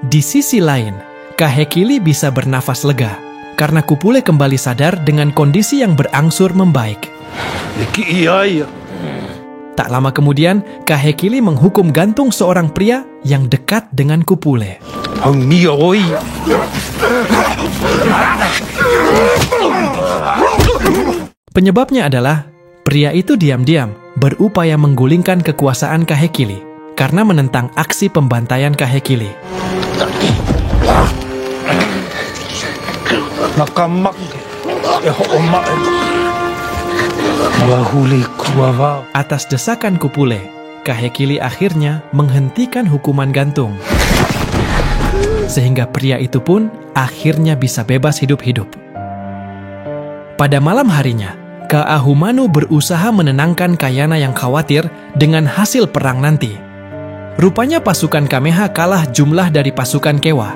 S1: Di sisi lain, Kahekili bisa bernafas lega karena Kupule kembali sadar dengan kondisi yang berangsur membaik. Tak lama kemudian, Kahekili menghukum gantung seorang pria yang dekat dengan Kupule. Penyebabnya adalah pria itu diam-diam berupaya menggulingkan kekuasaan Kahekili karena menentang aksi pembantaian Kahekili. Atas desakan Kupule, Kahekili akhirnya menghentikan hukuman gantung. Sehingga pria itu pun akhirnya bisa bebas hidup-hidup. Pada malam harinya, Ka'ahumanu berusaha menenangkan Kayana yang khawatir dengan hasil perang nanti. Rupanya pasukan Kameha kalah jumlah dari pasukan Kewa.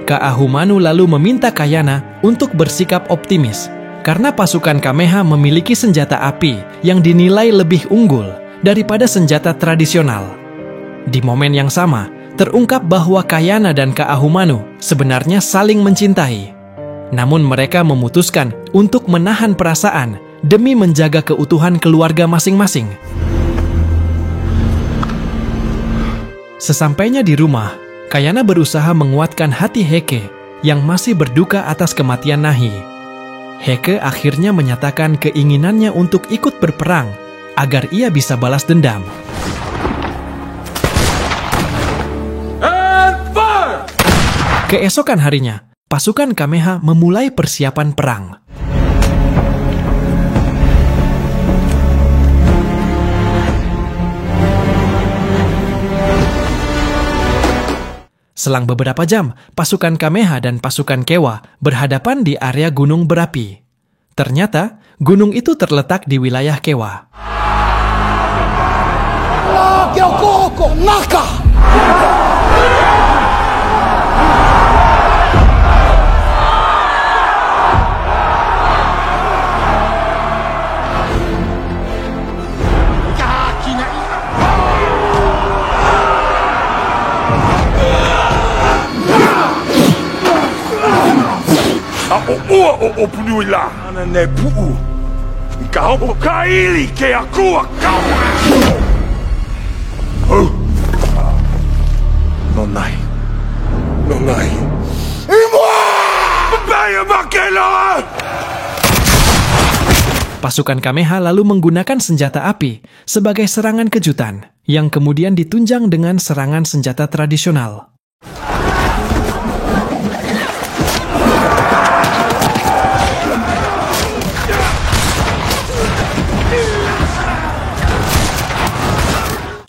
S1: Ka'ahumanu lalu meminta Kayana untuk bersikap optimis karena pasukan Kameha memiliki senjata api yang dinilai lebih unggul daripada senjata tradisional. Di momen yang sama, terungkap bahwa Kayana dan Ka'ahumanu sebenarnya saling mencintai. Namun mereka memutuskan untuk menahan perasaan demi menjaga keutuhan keluarga masing-masing. Sesampainya di rumah, Kayana berusaha menguatkan hati Heke yang masih berduka atas kematian Nahi. Heke akhirnya menyatakan keinginannya untuk ikut berperang agar ia bisa balas dendam. Keesokan harinya, pasukan Kameha memulai persiapan perang. Selang beberapa jam, pasukan Kameha dan pasukan Kewa berhadapan di area gunung berapi. Ternyata, gunung itu terletak di wilayah Kewa.
S8: O punuila ana ne puu. Kau kaili ke aku kau. Nonai. Imwa! Baya bakela.
S1: Pasukan Kameha lalu menggunakan senjata api sebagai serangan kejutan yang kemudian ditunjang dengan serangan senjata tradisional.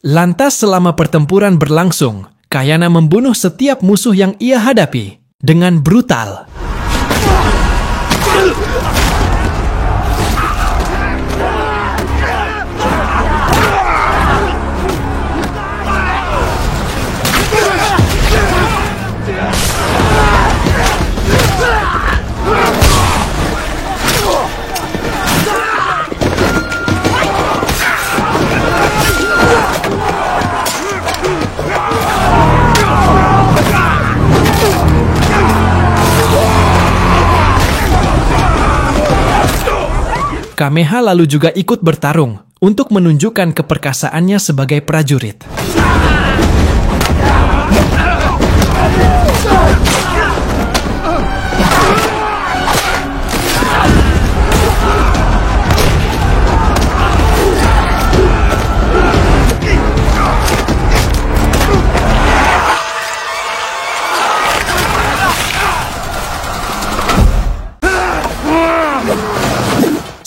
S1: Lantas selama pertempuran berlangsung, Kayana membunuh setiap musuh yang ia hadapi dengan brutal. Kameha lalu juga ikut bertarung untuk menunjukkan keperkasaannya sebagai prajurit.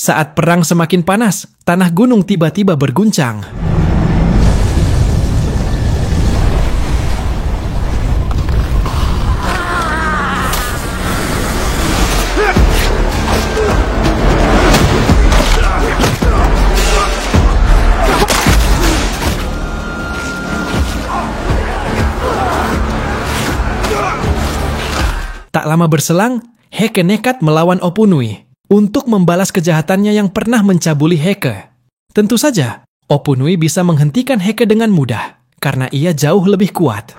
S1: Saat perang semakin panas, tanah gunung tiba-tiba berguncang. Tak lama berselang, Heke nekat melawan Opunui untuk membalas kejahatannya yang pernah mencabuli Heke. Tentu saja, Opunui bisa menghentikan Heke dengan mudah, karena ia jauh lebih kuat.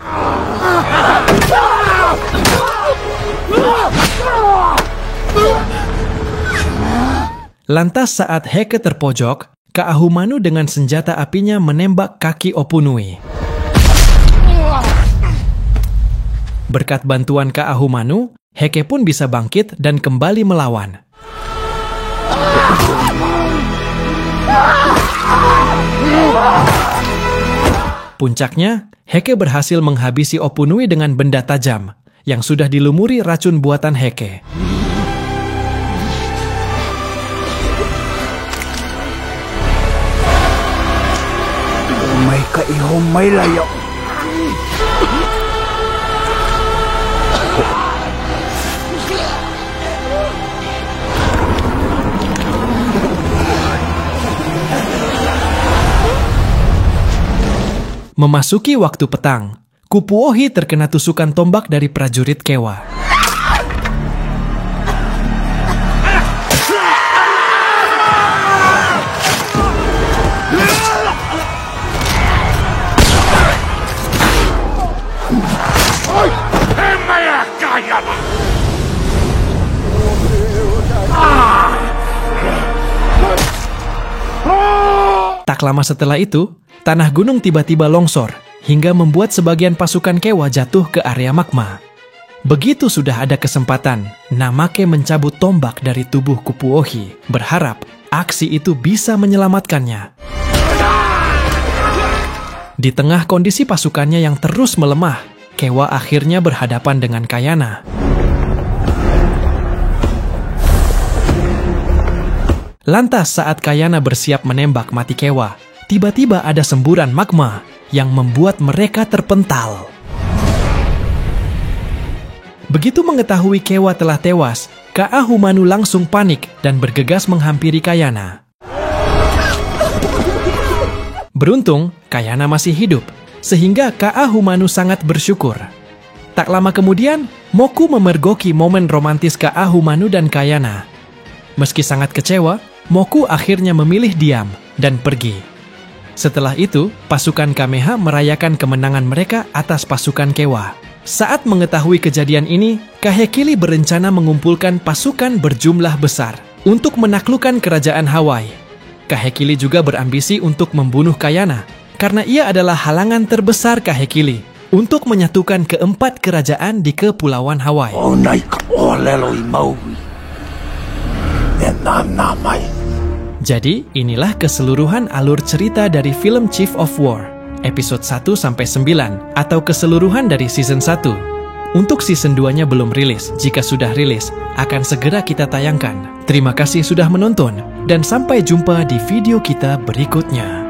S1: Lantas saat Heke terpojok, Ka'ahumanu dengan senjata apinya menembak kaki Opunui. Berkat bantuan Ka'ahumanu, Heke pun bisa bangkit dan kembali melawan. Puncaknya, Heke berhasil menghabisi Opunui dengan benda tajam yang sudah dilumuri racun buatan Heke. Memasuki waktu petang, Kupuohi terkena tusukan tombak dari prajurit Kewa. Tak lama setelah itu, tanah gunung tiba-tiba longsor hingga membuat sebagian pasukan Kewa jatuh ke area magma. Begitu sudah ada kesempatan, Namake mencabut tombak dari tubuh Kupuohi, berharap aksi itu bisa menyelamatkannya. Di tengah kondisi pasukannya yang terus melemah, Kewa akhirnya berhadapan dengan Kayana. Lantas saat Kayana bersiap menembak mati Kewa, tiba-tiba ada semburan magma yang membuat mereka terpental. Begitu mengetahui Kewa telah tewas, Ka'ahumanu langsung panik dan bergegas menghampiri Kayana. Beruntung, Kayana masih hidup, sehingga Ka'ahumanu sangat bersyukur. Tak lama kemudian, Moku memergoki momen romantis Ka'ahumanu dan Kayana. Meski sangat kecewa, Moku akhirnya memilih diam dan pergi. Setelah itu, pasukan Kameha merayakan kemenangan mereka atas pasukan Kewa. Saat mengetahui kejadian ini, Kahekili berencana mengumpulkan pasukan berjumlah besar untuk menaklukkan kerajaan Hawaii. Kahekili juga berambisi untuk membunuh Kayana, karena ia adalah halangan terbesar Kahekili untuk menyatukan keempat kerajaan di Kepulauan Hawaii. Jadi, inilah keseluruhan alur cerita dari film Chief of War, episode 1-9, atau keseluruhan dari season 1. Untuk season 2-nya belum rilis, jika sudah rilis, akan segera kita tayangkan. Terima kasih sudah menonton, dan sampai jumpa di video kita berikutnya.